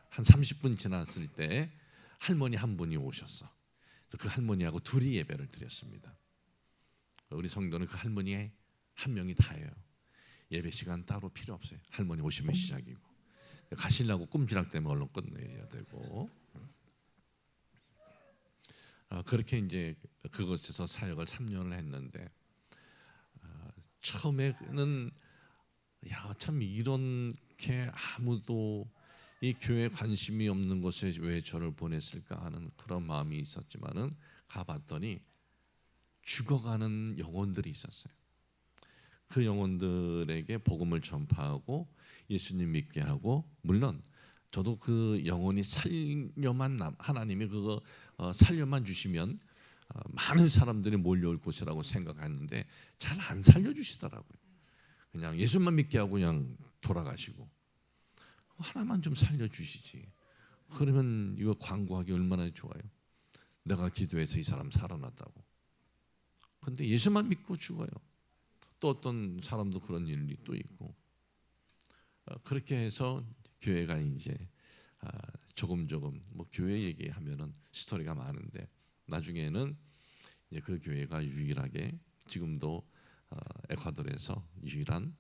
[SPEAKER 5] 한 30분 지났을 때 할머니 한 분이 오셨어. 그 할머니하고 둘이 예배를 드렸습니다. 우리 성도는 그 할머니 한 명이 다예요. 예배 시간 따로 필요 없어요. 할머니 오시면 시작이고 가시려고 꼼지락 때문에 얼른 끝내야 되고 그렇게 이제 그곳에서 사역을 3년을 했는데 처음에는 야, 참 이렇게 아무도 이 교회에 관심이 없는 곳에 왜 저를 보냈을까 하는 그런 마음이 있었지만은 가봤더니 죽어가는 영혼들이 있었어요. 그 영혼들에게 복음을 전파하고 예수님 믿게 하고 물론 저도 그 영혼이 살려만 하나님이 그거 살려만 주시면 많은 사람들이 몰려올 곳이라고 생각했는데 잘 안 살려주시더라고요. 그냥 예수만 믿게 하고 그냥 돌아가시고 하나만 좀 살려주시지. 그러면 이거 광고하기 얼마나 좋아요. 내가 기도해서 이 사람 살아났다고. 근데 예수만 믿고 죽어요. 또 어떤 사람도 그런 일이 또 있고 그렇게 해서 교회가 이제 조금 뭐 교회 얘기하면은 스토리가 많은데 나중에는 이제 그 교회가 유일하게 지금도 에콰도르에서 유일한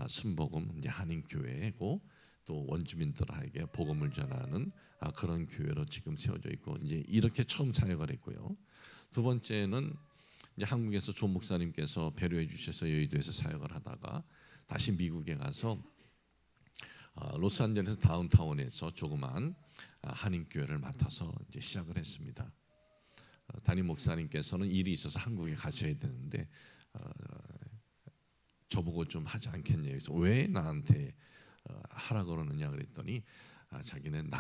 [SPEAKER 5] 순복음 한인 교회고 또 원주민들에게 복음을 전하는 그런 교회로 지금 세워져 있고 이제 이렇게 처음 사역을 했고요. 두 번째는 이제 한국에서 조 목사님께서 배려해 주셔서 여의도에서 사역을 하다가 다시 미국에 가서 로스안젤레스 다운타운에서 조그만 한인 교회를 맡아서 이제 시작을 했습니다. 담임 목사님께서는 일이 있어서 한국에 가셔야 되는데 저보고 좀 하지 않겠냐 해서 왜 나한테 하라 그러느냐 그랬더니 자기는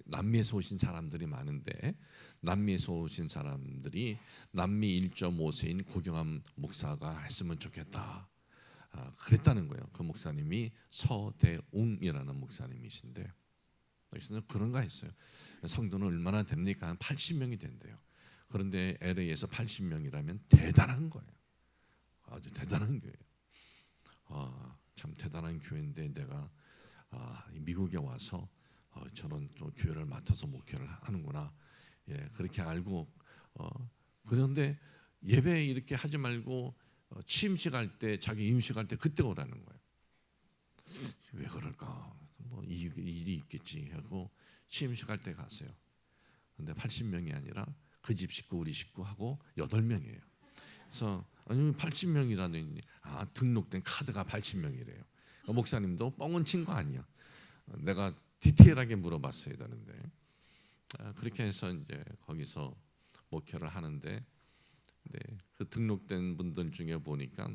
[SPEAKER 5] 남미에서 오신 사람들이 많은데 남미에서 오신 사람들이 남미 1.5세인 고경함 목사가 했으면 좋겠다 그랬다는 거예요. 그 목사님이 서대웅이라는 목사님이신데 그래서 그런가 했어요. 성도는 얼마나 됩니까? 한 80명이 된대요. 그런데 LA에서 80명이라면 대단한 거예요. 아주 대단한 교회예요. 참 대단한 교회인데 내가 미국에 와서 저런 또 교회를 맡아서 목회를 하는구나. 예, 그렇게 알고 그런데 예배 이렇게 하지 말고 취임식 할 때 자기 임식 할 때 그때 오라는 거예요. 왜 그럴까? 뭐 일이 있겠지 하고 취임식 할 때 갔어요. 근데 80명이 아니라 그 집 식구 우리 식구하고 8명이에요. 그래서 아니 80명이라는 등록된 카드가 80명이래요. 목사님도 뻥은 친 거 아니야. 내가 디테일하게 물어봤어야 되는데 그렇게 해서 이제 거기서 목회를 하는데 그 등록된 분들 중에 보니까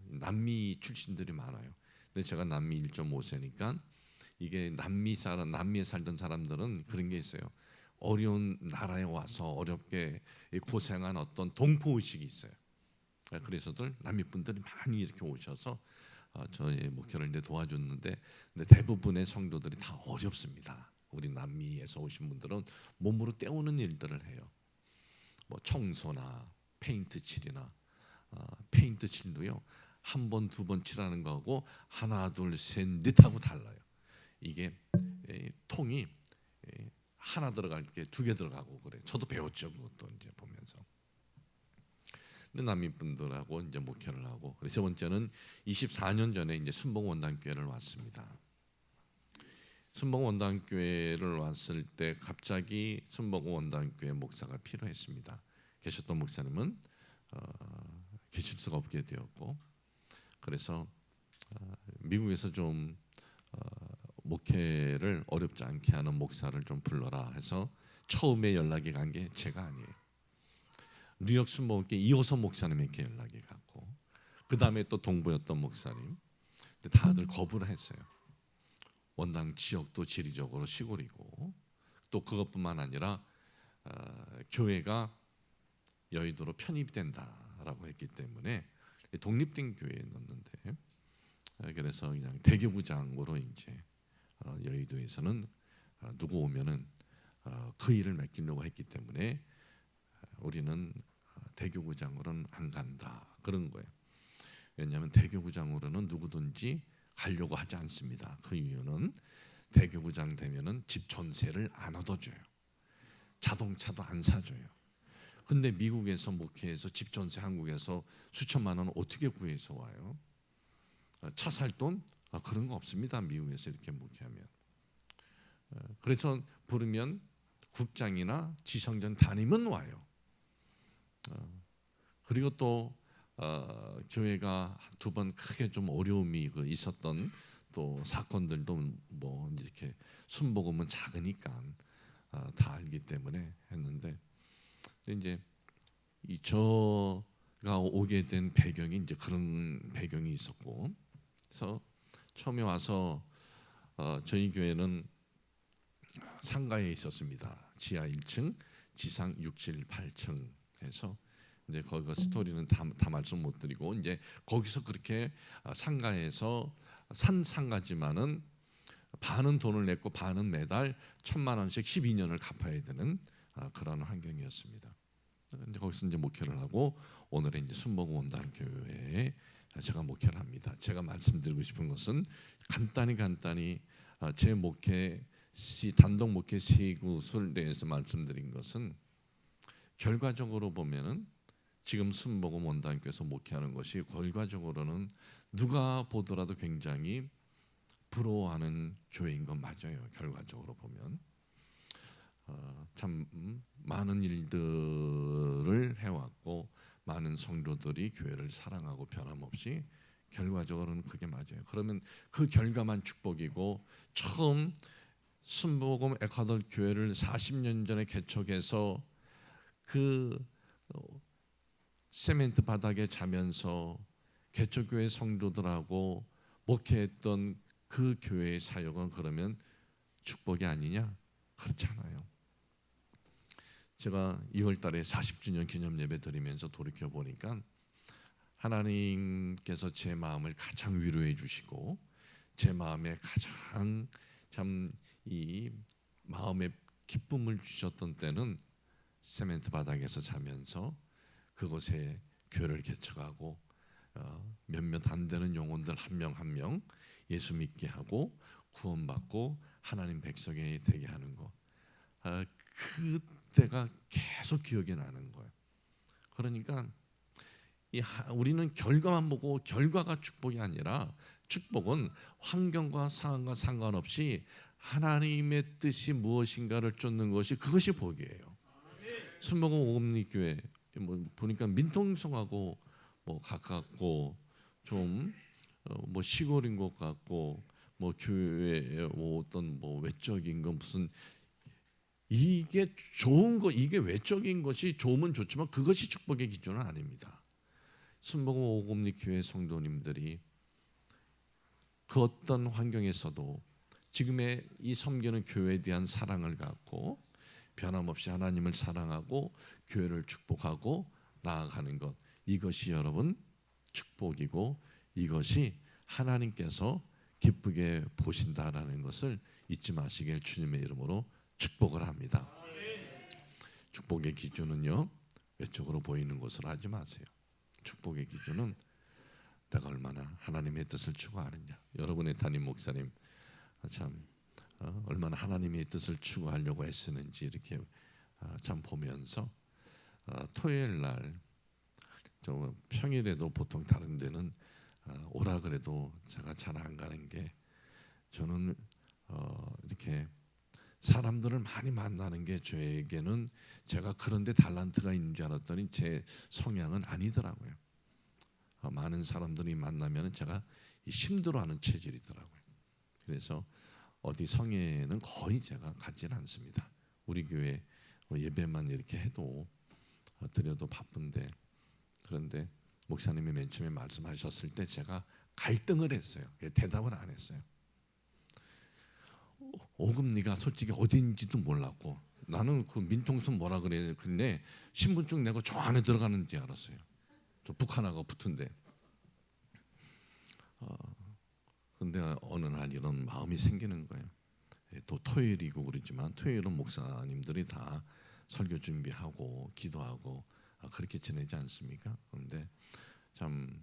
[SPEAKER 5] 남미 출신들이 많아요. 근데 제가 남미 1.5세니까 이게 남미에 살던 사람들은 그런 게 있어요. 어려운 나라에 와서 어렵게 고생한 어떤 동포 의식이 있어요. 그래서들 남미 분들이 많이 이렇게 오셔서 저의 목회를 이제 도와줬는데 근데 대부분의 성도들이 다 어렵습니다. 우리 남미에서 오신 분들은 몸으로 때우는 일들을 해요. 뭐 청소나 페인트 칠이나 페인트 칠도요. 한 번, 두 번 칠하는 거하고 하나, 둘, 셋, 넷 하고 달라요. 이게 통이 하나 들어갈 게 2개 들어가고 그래. 저도 배웠죠. 그것도 이제 보면서. 근데 남미 분들하고 이제 목회를 하고. 그래서 세 번째는 24년 전에 이제 순복 원당교회를 왔습니다. 순복 원당교회를 왔을 때 갑자기 순복 원당교회 목사가 필요했습니다. 계셨던 목사님은 계실 수가 없게 되었고, 그래서 미국에서 좀 목회를 어렵지 않게 하는 목사를 좀 불러라 해서 처음에 연락이 간 게 제가 아니에요. 뉴욕 순복음교회 이호선 목사님에게 연락이 갔고, 그 다음에 또 동부였던 목사님, 근데 다들 거부를 했어요. 원당 지역도 지리적으로 시골이고, 또 그것뿐만 아니라 교회가 여의도로 편입된다라고 했기 때문에 독립된 교회에 넣었는데, 그래서 그냥 대교구장으로 이제 여의도에서는 누구 오면은 그 일을 맡기려고 했기 때문에 우리는 대교구장으로는 안 간다 그런 거예요. 왜냐하면 대교구장으로는 누구든지 가려고 하지 않습니다. 그 이유는 대교구장 되면은 집 전세를 안 얻어줘요. 자동차도 안 사줘요. 근데 미국에서 목회해서 집 전세 한국에서 수천만 원 어떻게 구해서 와요? 차 살 돈? 그런 거 없습니다. 미국에서 이렇게 목회하면. 그래서 부르면 국장이나 지성전 담임은 와요. 그리고 또 교회가 두 번 크게 좀 어려움이 있었던 또 사건들도 뭐 이렇게 순복음은 작으니까 다 알기 때문에 했는데, 이제 이 저가 오게 된 배경이 이제 그런 배경이 있었고, 그래서 처음에 와서 저희 교회는 상가에 있었습니다. 지하 1층, 지상 6, 7, 8층 해서 이제 거기가 스토리는 다 말씀 못 드리고, 이제 거기서 그렇게 상가에서 산 상가지만은 반은 돈을 냈고 반은 매달 1,000만 원씩 12년을 갚아야 되는 그런 환경이었습니다. 이제 거기서 이제 목회를 하고 오늘의 이제 순복음 원당 교회에 제가 목회를 합니다. 제가 말씀드리고 싶은 것은 간단히 제 목회 단독 목회 시굿을 대해서 말씀드린 것은, 결과적으로 보면은 지금 순복음 원당교에서 목회하는 것이 결과적으로는 누가 보더라도 굉장히 부러워하는 교회인 건 맞아요. 결과적으로 보면 참 많은 일들을 해왔고 많은 성도들이 교회를 사랑하고 변함없이, 결과적으로는 그게 맞아요. 그러면 그 결과만 축복이고, 처음 순복음 에콰도르 교회를 40년 전에 개척해서 그 세멘트 바닥에 자면서 개척교회 성도들하고 목회했던 그 교회의 사역은 그러면 축복이 아니냐? 그렇잖아요. 제가 2월 달에 40주년 기념 예배 드리면서 돌이켜 보니까 하나님께서 제 마음을 가장 위로해 주시고, 제 마음에 가장 참 이 마음에 기쁨을 주셨던 때는 세멘트 바닥에서 자면서 그곳에 교회를 개척하고 몇몇 안 되는 영혼들 한 명 한 명 예수 믿게 하고 구원받고 하나님 백성이 되게 하는 거, 그때가 계속 기억이 나는 거예요. 그러니까 우리는 결과만 보고, 결과가 축복이 아니라 축복은 환경과 상황과 상관없이 하나님의 뜻이 무엇인가를 쫓는 것이, 그것이 복이에요. 순복음 오금리교회 뭐 보니까 민통성하고 뭐 가깝고 좀 뭐 시골인 것 같고, 뭐 교회에 어떤 뭐 외적인 건 무슨, 이게 좋은 거, 이게 외적인 것이 좋으면 좋지만 그것이 축복의 기준은 아닙니다. 순복음 오금리교회 성도님들이 그 어떤 환경에서도 지금의 이 섬기는 교회에 대한 사랑을 갖고 변함없이 하나님을 사랑하고 교회를 축복하고 나아가는 것, 이것이 여러분 축복이고, 이것이 하나님께서 기쁘게 보신다라는 것을 잊지 마시길 주님의 이름으로 축복을 합니다. 축복의 기준은요, 외적으로 보이는 것으로 하지 마세요. 축복의 기준은 내가 얼마나 하나님의 뜻을 추구하느냐. 여러분의 담임 목사님 참 얼마나 하나님의 뜻을 추구하려고 애쓰는지 이렇게 참 보면서, 토요일 날 평일에도 보통 다른 데는 오라 그래도 제가 잘 안 가는 게, 저는 이렇게 사람들을 많이 만나는 게 저에게는, 제가 그런데 달란트가 있는 줄 알았더니 제 성향은 아니더라고요. 많은 사람들이 만나면 제가 힘들어하는 체질이더라고요. 그래서 어디 성회는 거의 제가 가지는 않습니다. 우리 교회 예배만 이렇게 해도 드려도 바쁜데, 그런데 목사님이 맨 처음에 말씀하셨을 때 제가 갈등을 했어요. 대답을 안 했어요. 오금니가 솔직히 어딘지도 몰랐고, 나는 그 민통선 뭐라 그래, 근데 신분증 내고 저 안에 들어가는 줄 알았어요. 저 북한하고 붙은데. 근데 어느 날 이런 마음이 생기는 거예요. 또 토요일이고 그러지만 토요일은 목사님들이 다 설교 준비하고 기도하고 그렇게 지내지 않습니까? 그런데 참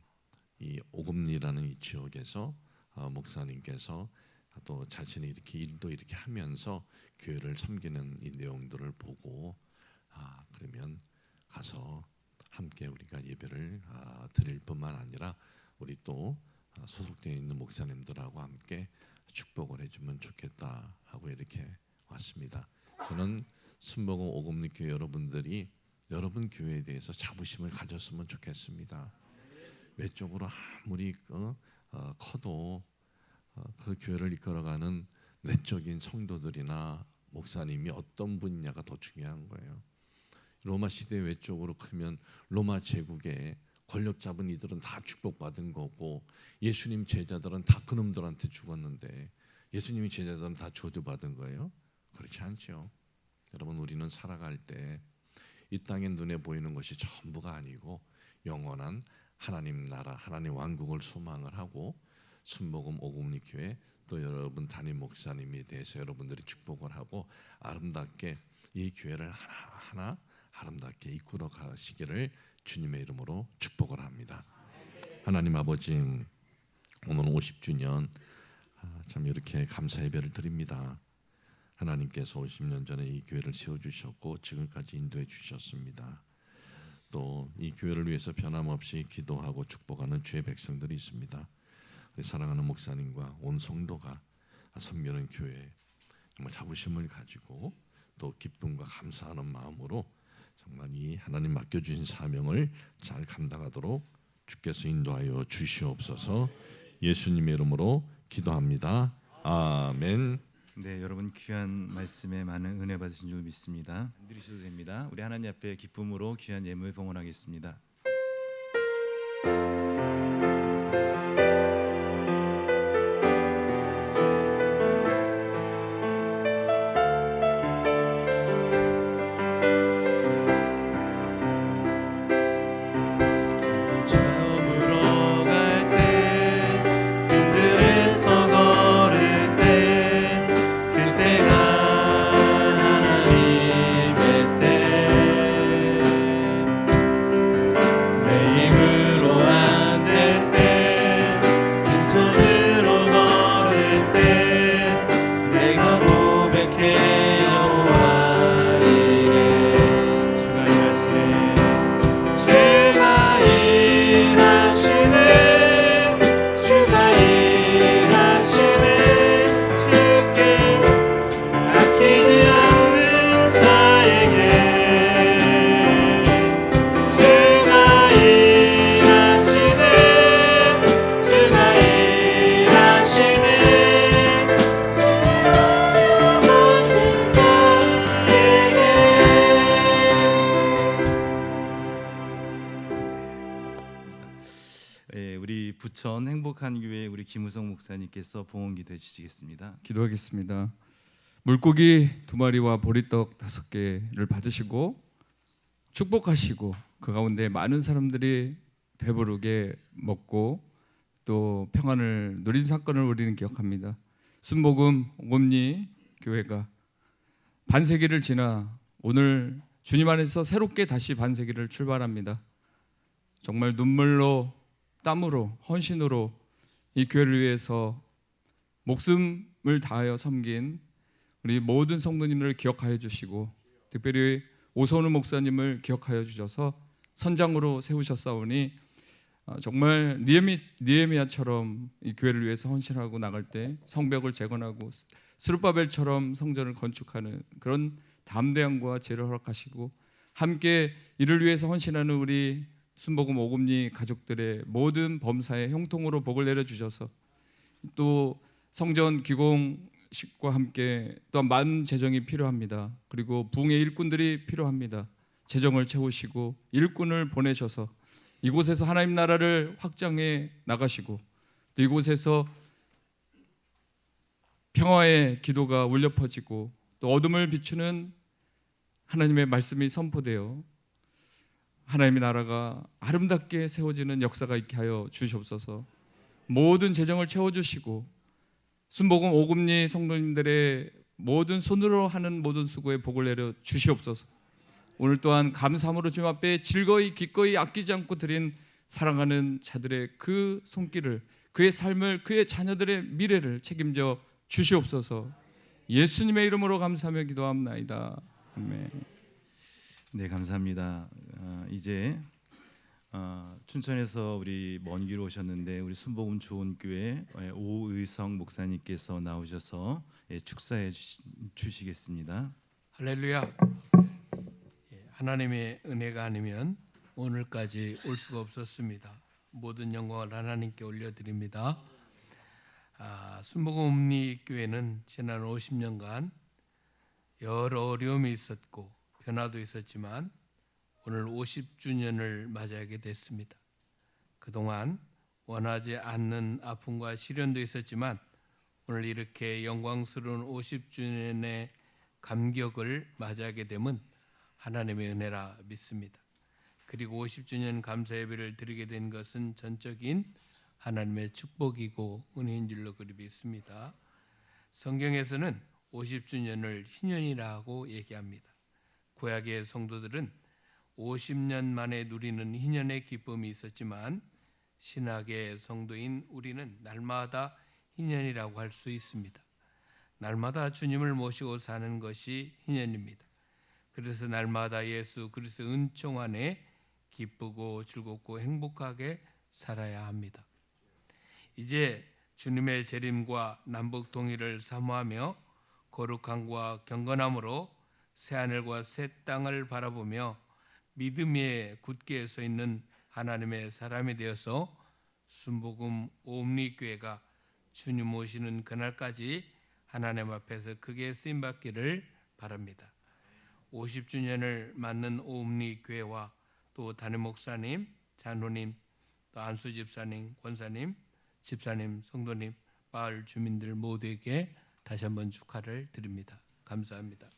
[SPEAKER 5] 이 오금리라는 이 지역에서 목사님께서 또 자신이 이렇게 일도 이렇게 하면서 교회를 섬기는 이 내용들을 보고 그러면 가서 함께 우리가 예배를 드릴 뿐만 아니라 우리 또 소속되어 있는 목사님들하고 함께 축복을 해주면 좋겠다 하고 이렇게 왔습니다. 저는 순복음 오금리 교회 여러분들이 여러분 교회에 대해서 자부심을 가졌으면 좋겠습니다. 외적으로 아무리 커도 그 교회를 이끌어가는 내적인 성도들이나 목사님이 어떤 분야가 더 중요한 거예요. 로마 시대 외적으로 크면 로마 제국의 권력 잡은 이들은 다 축복받은 거고, 예수님 제자들은 다 그놈들한테 죽었는데 예수님이 제자들은 다 저주받은 거예요? 그렇지 않죠. 여러분, 우리는 살아갈 때 이 땅에 눈에 보이는 것이 전부가 아니고 영원한 하나님 나라, 하나님 왕국을 소망을 하고 순복음 오금리 교회 또 여러분 담임 목사님에 대해서 여러분들이 축복을 하고 아름답게 이 교회를 하나하나 아름답게 이끌어 가시기를 주님의 이름으로 축복을 합니다. 하나님 아버지, 오늘은 50주년 참 이렇게 감사 예배를 드립니다. 하나님께서 50년 전에 이 교회를 세워주셨고 지금까지 인도해 주셨습니다. 또 이 교회를 위해서 변함없이 기도하고 축복하는 주의 백성들이 있습니다. 우리 사랑하는 목사님과 온 성도가 섬기는 교회 정말 자부심을 가지고 또 기쁨과 감사하는 마음으로 정말 이 하나님 맡겨주신 사명을 잘 감당하도록 주께서 인도하여 주시옵소서. 예수님의 이름으로 기도합니다. 아멘.
[SPEAKER 3] 네, 여러분 귀한 말씀에 많은 은혜 받으신 줄 믿습니다. 흔들으셔도 됩니다. 우리 하나님 앞에 기쁨으로 귀한 예물 봉헌하겠습니다.
[SPEAKER 2] 처음으로 갈 때 빈들에서 걸을 때 그때가 하나님의 때 내 힘으로 안 될 때 빈손으로 걸을 때 내가 고백해 여호와 이래 주가 일하시네 주가 일하시네 주가 일하시네 주께 아끼지 않는 자에게 주가 일하시네 주가 일하시네 모든 자에게.
[SPEAKER 3] 우리 부천 행복한 교회 우리 김우성 목사님께서 봉헌 기도해 주시겠습니다.
[SPEAKER 4] 기도하겠습니다. 물고기 2마리와 보리떡 5개를 받으시고 축복하시고 그 가운데 많은 사람들이 배부르게 먹고 또 평안을 누린 사건을 우리는 기억합니다. 순복음 오금리 교회가 반세기를 지나 오늘 주님 안에서 새롭게 다시 반세기를 출발합니다. 정말 눈물로 땀으로 헌신으로 이 교회를 위해서 목숨을 다하여 섬긴 우리 모든 성도님들을 기억하여 주시고 특별히 오선우 목사님을 기억하여 주셔서 선장으로 세우셨사오니 정말 느헤미야처럼 이 교회를 위해서 헌신하고 나갈 때 성벽을 재건하고 스룹바벨처럼 성전을 건축하는 그런 담대함과 지혜를 허락하시고 함께 이를 위해서 헌신하는 우리 순복음 오금리 가족들의 모든 범사에 형통으로 복을 내려주셔서 또 성전 기공
[SPEAKER 6] 식과 함께 또한 많은 재정이 필요합니다. 그리고 부흥의 일꾼들이 필요합니다. 재정을 채우시고 일꾼을 보내셔서 이곳에서 하나님 나라를 확장해 나가시고 또 이곳에서 평화의 기도가 울려 퍼지고 또 어둠을 비추는 하나님의 말씀이 선포되어 하나님의 나라가 아름답게 세워지는 역사가 있게 하여 주시옵소서. 모든 재정을 채워주시고 순복음 오금리 성도님들의 모든 손으로 하는 모든 수고에 복을 내려 주시옵소서. 오늘 또한 감사함으로 주님 앞에 즐거이 기꺼이 아끼지 않고 드린 사랑하는 자들의 그 손길을, 그의 삶을, 그의 자녀들의 미래를 책임져 주시옵소서. 예수님의 이름으로 감사하며 기도합나이다. 아멘.
[SPEAKER 3] 네, 감사합니다. 이제 춘천에서 우리 먼 길 오셨는데 우리 순복음 좋은 교회 오의성 목사님께서 나오셔서 축사해 주시겠습니다.
[SPEAKER 7] 할렐루야. 하나님의 은혜가 아니면 오늘까지 올 수가 없었습니다. 모든 영광을 하나님께 올려드립니다. 순복음 옴니교회는 지난 50년간 여러 어려움이 있었고 변화도 있었지만 오늘 50주년을 맞이하게 됐습니다. 그동안 원하지 않는 아픔과 시련도 있었지만 오늘 이렇게 영광스러운 50주년의 감격을 맞이하게 됨은 하나님의 은혜라 믿습니다. 그리고 50주년 감사 예배를 드리게 된 것은 전적인 하나님의 축복이고 은혜인 줄로 그리 믿습니다. 성경에서는 50주년을 희년이라고 얘기합니다. 구약의 성도들은 50년 만에 누리는 희년의 기쁨이 있었지만 신약의 성도인 우리는 날마다 희년이라고 할 수 있습니다. 날마다 주님을 모시고 사는 것이 희년입니다. 그래서 날마다 예수 그리스도의 은총 안에 기쁘고 즐겁고 행복하게 살아야 합니다. 이제 주님의 재림과 남북 통일을 사모하며 거룩함과 경건함으로 새하늘과 새 땅을 바라보며 믿음에 굳게 서 있는 하나님의 사람이 되어서 순복음 옴니교회가 주님 오시는 그날까지 하나님 앞에서 크게 쓰임받기를 바랍니다. 50주년을 맞는 옴니교회와 또 담임 목사님, 장로님, 또 안수 집사님, 권사님, 집사님, 성도님, 마을 주민들 모두에게 다시 한번 축하를 드립니다. 감사합니다.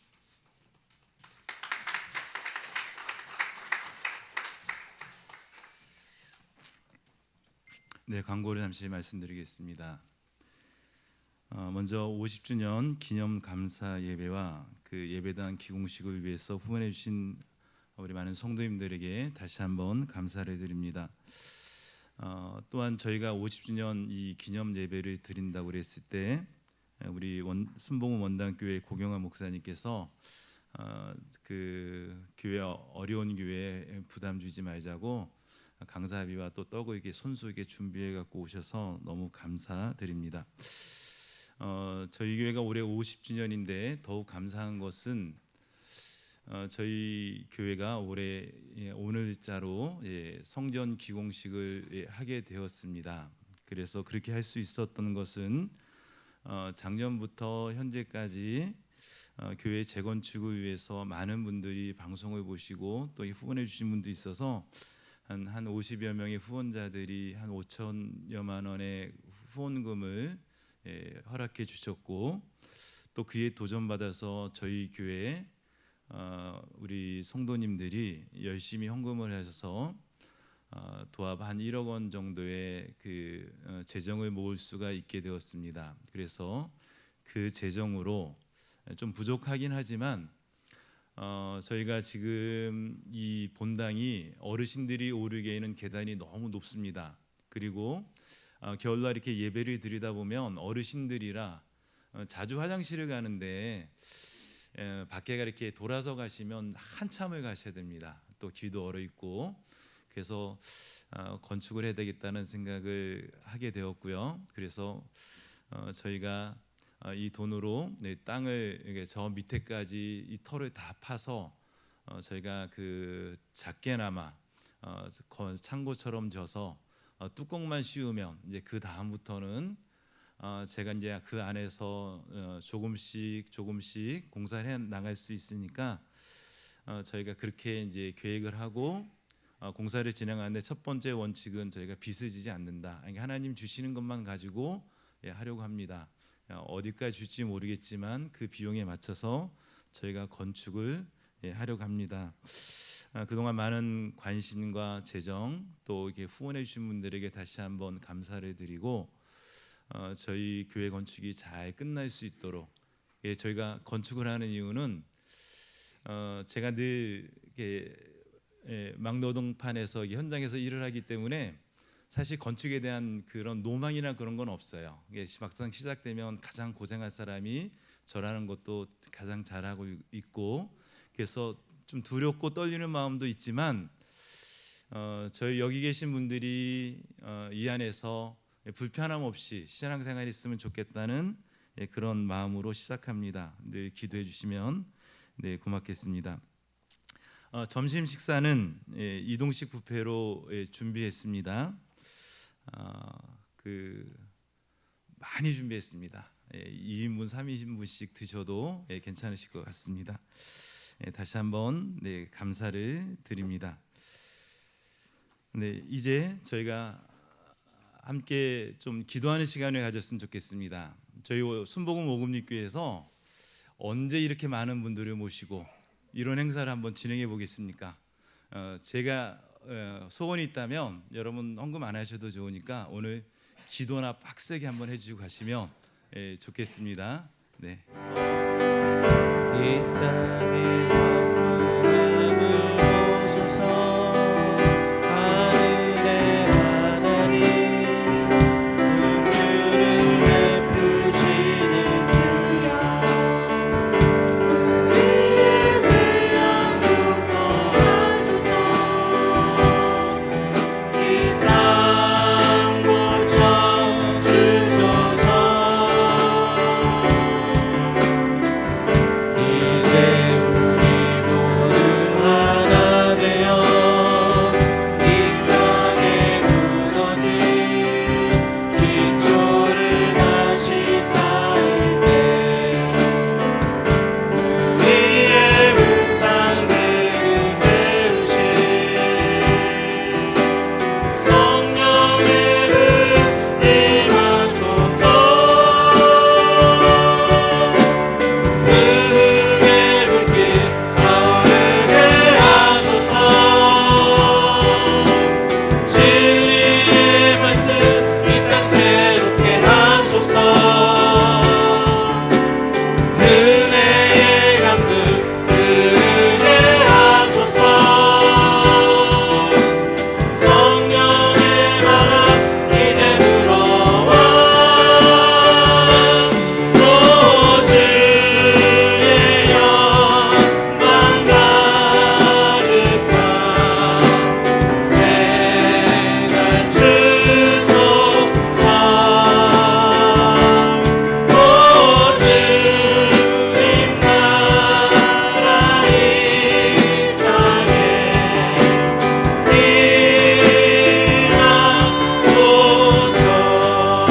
[SPEAKER 3] 네, 광고를 잠시 말씀드리겠습니다. 먼저 50주년 기념 감사 예배와 그 예배당 기공식을 위해서 후원해 주신 우리 많은 성도님들에게 다시 한번 감사를 드립니다. 또한 저희가 50주년 이 기념 예배를 드린다고 그랬을 때 우리 순복음 원당교회 고경환 목사님께서 그 교회 어려운 교회에 부담 주지 말자고 강사비와 또 떡을 이렇게 손수에게 준비해 갖고 오셔서 너무 감사드립니다. 저희 교회가 올해 50주년인데 더욱 감사한 것은 저희 교회가 올해 오늘자로 성전 기공식을 하게 되었습니다. 그래서 그렇게 할 수 있었던 것은 작년부터 현재까지 교회 재건축을 위해서 많은 분들이 방송을 보시고 또 후원해 주신 분도 있어서 한 50여 명의 후원자들이 한 5천여만 원의 후원금을 허락해 주셨고 또 그에 도전받아서 저희 교회 우리 성도님들이 열심히 헌금을 하셔서 도합 한 1억 원 정도의 그 재정을 모을 수가 있게 되었습니다. 그래서 그 재정으로 좀 부족하긴 하지만 저희가 지금 이 본당이 어르신들이 오르기에는 계단이 너무 높습니다. 그리고 겨울날 이렇게 예배를 드리다 보면 어르신들이라 자주 화장실을 가는데 밖에가 이렇게 돌아서 가시면 한참을 가셔야 됩니다. 또 길도 얼어 있고 그래서 건축을 해야 되겠다는 생각을 하게 되었고요. 그래서 저희가 이 돈으로 땅을 저 밑에까지 이 터를 다 파서 저희가 그 작게나마 창고처럼 져서 뚜껑만 씌우면 이제 그 다음부터는 제가 이제 그 안에서 조금씩 공사를 해 나갈 수 있으니까 저희가 그렇게 이제 계획을 하고 공사를 진행하는데 첫 번째 원칙은 저희가 빚을 지지 않는다. 그러니까 하나님 주시는 것만 가지고 하려고 합니다. 어디까지 줄지 모르겠지만 그 비용에 맞춰서 저희가 건축을 하려고 합니다. 그동안 많은 관심과 재정 또 이렇게 후원해 주신 분들에게 다시 한번 감사를 드리고 저희 교회 건축이 잘 끝날 수 있도록 저희가 건축을 하는 이유는 제가 늘 이렇게 막노동판에서 현장에서 일을 하기 때문에 사실 건축에 대한 그런 노망이나 그런 건 없어요. 이게 막상 시작되면 가장 고생할 사람이 저라는 것도 가장 잘하고 있고, 그래서 좀 두렵고 떨리는 마음도 있지만 저희 여기 계신 분들이 이 안에서 불편함 없이 신앙생활이 있으면 좋겠다는 그런 마음으로 시작합니다. 늘 기도해 주시면 고맙겠습니다. 점심 식사는 이동식 뷔페로 준비했습니다. 많이 준비했습니다. 2인분, 3인분씩 드셔도 괜찮으실 것 같습니다. 다시 한번 감사를 드립니다. 이제 저희가 함께 좀 기도하는 시간을 가졌으면 좋겠습니다. 저희 순복음 오금리교회에서 언제 이렇게 많은 분들을 모시고 이런 행사를 한번 진행해 보겠습니까? 제가 소원이 있다면 여러분 헌금 안 하셔도 좋으니까 오늘 기도나 빡세게 한번 해주고 가시면 좋겠습니다. 네.
[SPEAKER 1] 이 땅에 만물을 주소서. 하늘의 하나님 긍휼을 베푸시는 주여 우리의 죄악 용서하소서. 이 땅 고쳐주소서. 이제 우리 모두 하나 되어 이 땅에 무너진 기초를 다시 쌓을 때 우리의 우상들을 깨우신 성령의 은 임하소서. 흥의 불길 타오르게 하소서. 진리의 말씀 이 땅 새롭게 하소서. 은혜의 강물 흐르게 하소서. 성령의 바람 이제 불어와 또 주의 영광 가득한 생활 주소서. 또 주님 나라 이 땅에 임하소서.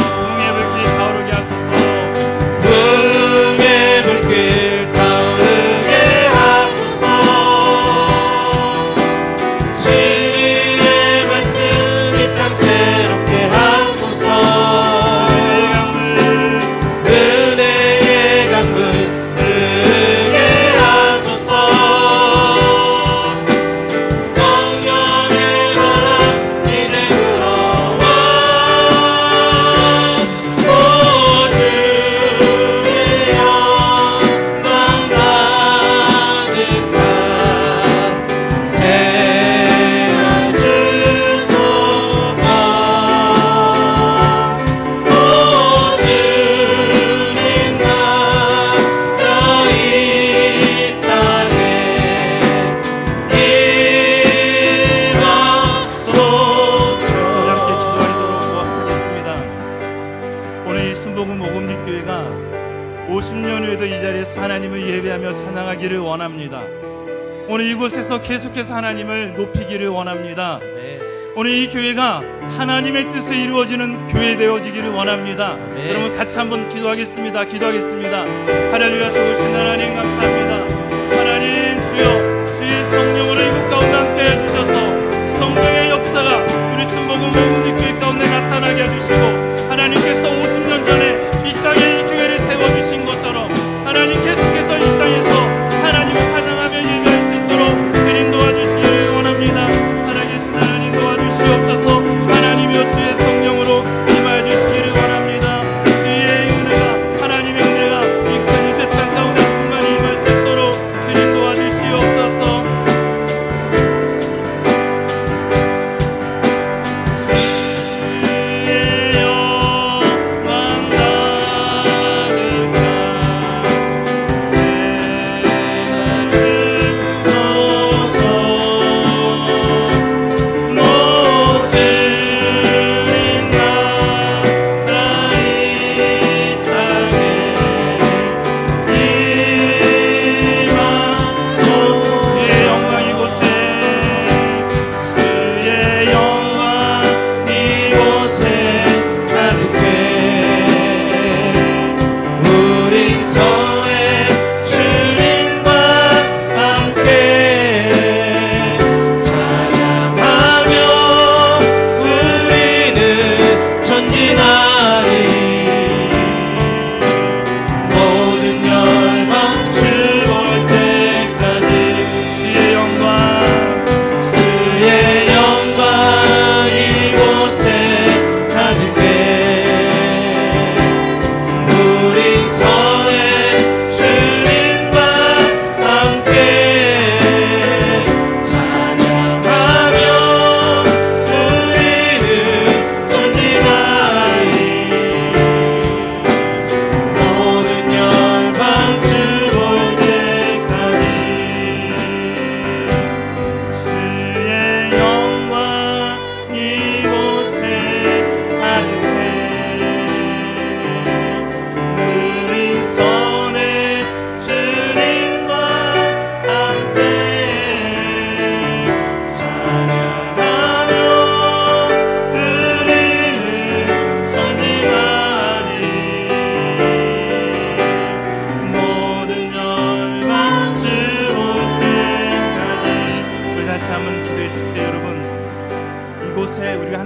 [SPEAKER 2] 흥의 불길 타오르게 하소서.
[SPEAKER 1] 흥의 불길 타오르게 하소서. 진리의 말씀 이 땅 새롭게 하소서. 은혜의 강물 흐르게 하소서. 성령의 바람 이제 불어와 또 주의 영광 가득한 생활 주소서. 또 주님 나라 이 땅에 임하소서.
[SPEAKER 2] 함께 기도하도록 하겠습니다. 오늘 이 순복음 오금리교회가 50년 후에도 이 자리에서 하나님을 예배하며 찬양하기를 원합니다. 오늘 이곳에서 계속해서 하나님을 높이기를 원합니다. 오늘 이 교회가 하나님의 뜻이 이루어지는 교회 되어지기를 원합니다. 여러분 같이 한번 기도하겠습니다. 할렐루야. 좋으신 하나님 감사합니다. 하나님 주여, 주의 성령으로 이곳 가운데 함께 해주셔서 성령의 역사가 우리 순복음 오금리교회 가운데 나타나게 해주시고, 하나님께서 50년 전에 이 땅에 이 교회를 세워주신 것처럼 하나님 계속해서 이 땅에서 하나님을 찬양하며 예배할 수 있도록 주님 도와주시기를 원합니다. 살아계신 하나님 도와주시옵소서. 하나님이여 주의 성령으로 임하여 주시기를 원합니다. 주의 은혜가, 하나님의 은혜가 이 뜻 가운데 충만히 임할 수 있도록 주님 도와주시옵소서. 주의 영광 가득한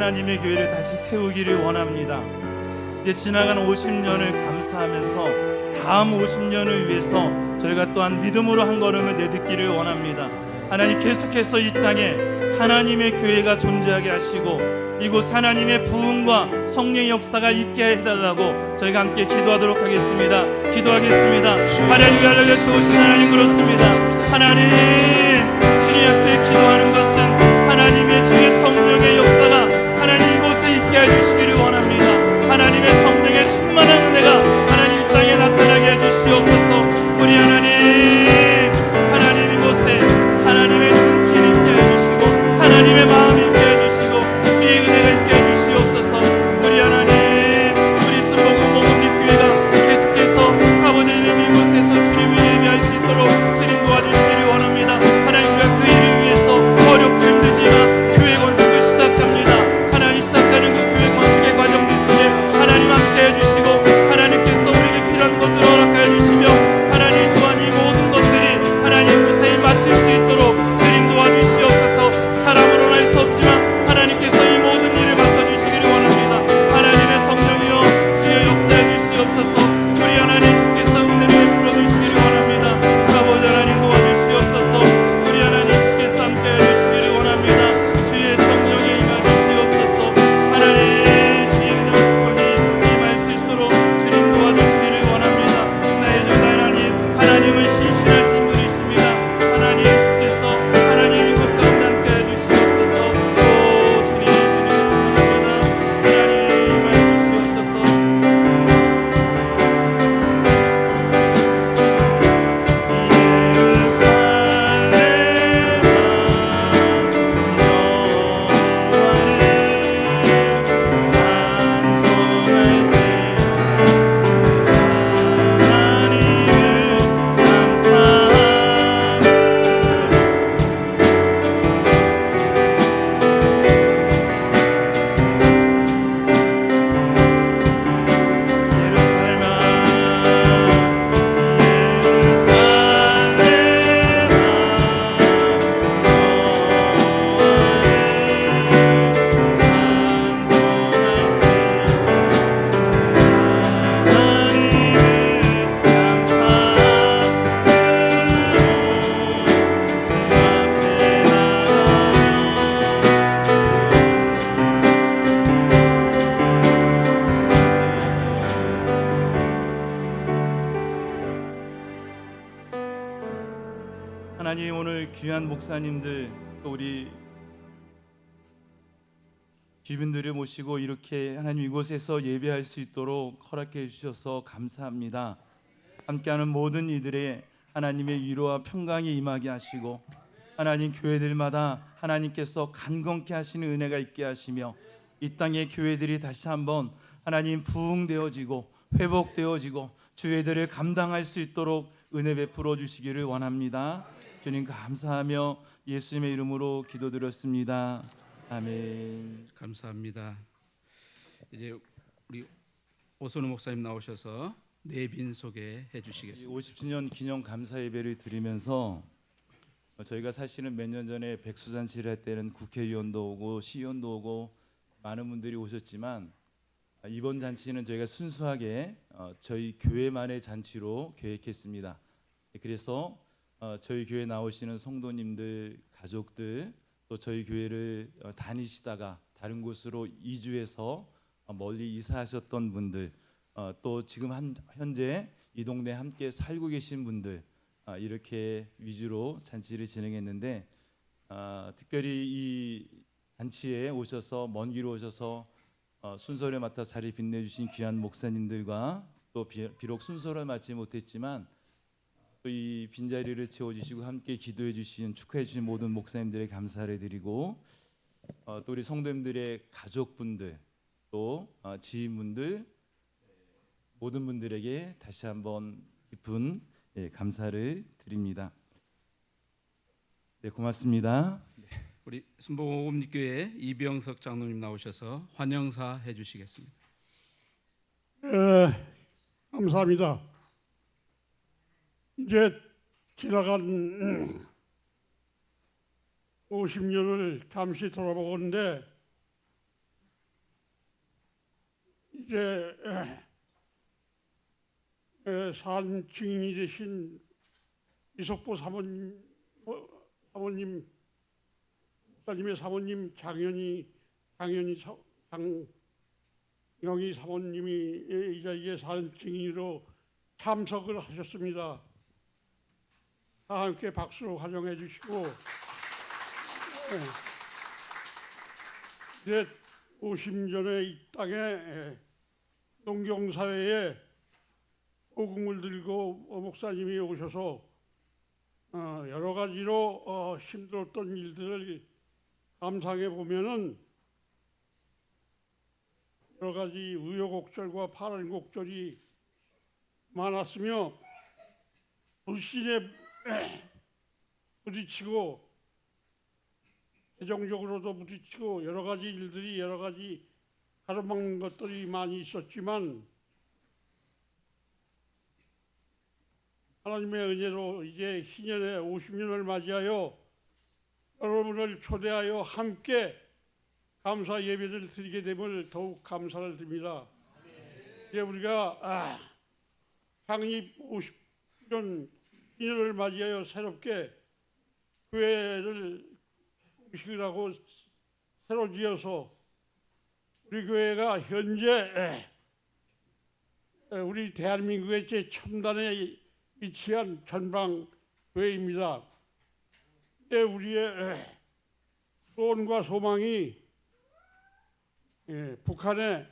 [SPEAKER 2] 하나님의 교회를 다시 세우기를 원합니다. 이제 지나간 50년을 감사하면서 다음 50년을 위해서 저희가 또한 믿음으로 한 걸음을 내딛기를 원합니다. 하나님 계속해서 이 땅에 하나님의 교회가 존재하게 하시고 이곳 하나님의 부흥과 성령의 역사가 있게 해달라고 저희가 함께 기도하도록 하겠습니다. 기도하겠습니다. 할렐루야 할렐루야. 좋으신 하나님 그렇습니다. 하나님 주님 앞에 기도하는 것은 하나님의 주의 성령의 역사가 하나님 이곳에 있게 해주시기를 원합니다. 하나님의 성령의 충만한 은혜가 하나님 이 땅에 나타나게 해주시옵소서. 우리 하나님 이곳에 하나님의 눈길이 있게 해주시고 하나님의 마음이 있게 해주시고 주의 은혜가 있게 해주시옵소서. 우리 하나님, 우리 순복음 오금리교회가 계속해서 아버지님 이곳에서 주님을 예배할 수 있도록 주님 하나님 오늘 귀한 목사님들 또 우리 귀빈들을 모시고 이렇게 하나님 이곳에서 예배할 수 있도록 허락해 주셔서 감사합니다. 함께하는 모든 이들의 하나님의 위로와 평강이 임하게 하시고 하나님 교회들마다 하나님께서 간건케 하시는 은혜가 있게 하시며 이 땅의 교회들이 다시 한번 하나님 부흥되어지고 회복되어지고 주의들을 감당할 수 있도록 은혜 베풀어 주시기를 원합니다. 주님 감사하며 예수님의 이름으로 기도드렸습니다. 아멘.
[SPEAKER 8] 감사합니다. 이제 우리 오선우 목사님 나오셔서 내빈 소개해 주시겠습니다.
[SPEAKER 2] 50주년 기념 감사 예배를 드리면서 저희가 사실은 몇 년 전에 백수잔치를 할 때는 국회의원도 오고 시의원도 오고 많은 분들이 오셨지만 이번 잔치는 저희가 순수하게 저희 교회만의 잔치로 계획했습니다. 그래서 저희 교회 나오시는 성도님들, 가족들 또 저희 교회를 다니시다가 다른 곳으로 이주해서 멀리 이사하셨던 분들 또 지금 현재 이 동네에 함께 살고 계신 분들 이렇게 위주로 잔치를 진행했는데 특별히 이 잔치에 오셔서 먼 길로 오셔서 순서를 맡아 자리 빛내주신 귀한 목사님들과 또 비록 순서를 맡지 못했지만 또 이 빈자리를 채워주시고 함께 기도해 주신 축하해 주신 모든 목사님들의 감사를 드리고 또 우리 성도님들의 가족분들 또 지인분들 모든 분들에게 다시 한번 깊은 감사를 드립니다. 네, 고맙습니다.
[SPEAKER 8] 우리 순복음교회 이병석 장로님 나오셔서 환영사 해 주시겠습니다.
[SPEAKER 9] 감사합니다. 이제 지나간 50년을 잠시 돌아보건데 이제 산 증인이 되신 이석보 사모님 목사님의 사모님 장영희 사모님이 이 자리에 산 증인으로 참석을 하셨습니다. 다 함께 박수로 환영해 주시고 이제 50년의 이 땅에 농경사회에 복음을 들고 목사님이 오셔서 여러 가지로 힘들었던 일들을 감상해 보면은 여러 가지 우여곡절과 파란곡절이 많았으며 불신에 부딪히고 재정적으로도 부딪히고 여러 가지 일들이 여러 가지 가로막는 것들이 많이 있었지만 하나님의 은혜로 이제 희년의 50년을 맞이하여 여러분을 초대하여 함께 감사 예배를 드리게 됨을 더욱 감사를 드립니다. 이제 우리가 창립 50년 기념을 맞이하여 새롭게 교회를 공식이라고 새로 지어서 우리 교회가 현재 우리 대한민국의 제첨단에 위치한 전방 교회입니다. 우리의 소원과 소망이 북한의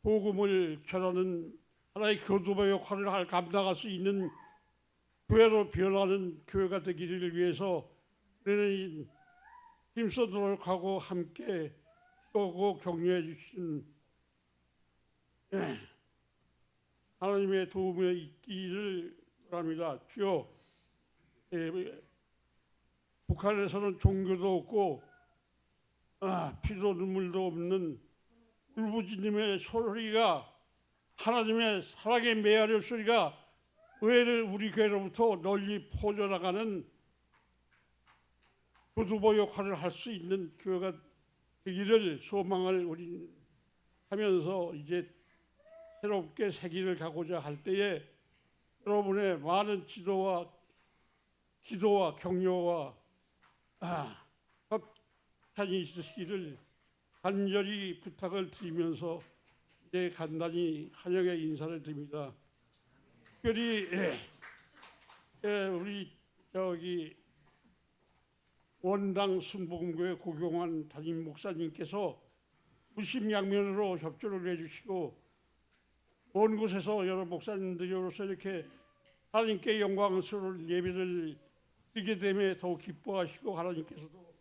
[SPEAKER 9] 복음을 전하는 하나의 교두보 역할을 감당할 수 있는 교회로 변하는 교회가 되기를 위해서 우리는 힘써 노력하고 함께 또고 격려해 주신 하나님의 도움에 있기를 바랍니다. 주여, 북한에서는 종교도 없고 피도 눈물도 없는 울부짖음의 소리가 하나님의 사랑의 메아리 소리가 우리 교회로부터 널리 퍼져나가는 교두보 역할을 할 수 있는 교회가 되기를 소망을 우리 하면서 이제 새롭게 새길을 가고자 할 때에 여러분의 많은 기도와 격려와 협찬이 있으시기를 간절히 부탁을 드리면서 이제 간단히 환영의 인사를 드립니다. 특별히 우리 저기 원당 순복음교회 고경환 담임 목사님께서 무심양면으로 협조를 해주시고 먼 곳에서 여러 목사님들로서 이렇게 하나님께 영광스러운 예배를 드리게 됨에 더욱 기뻐하시고 하나님께서도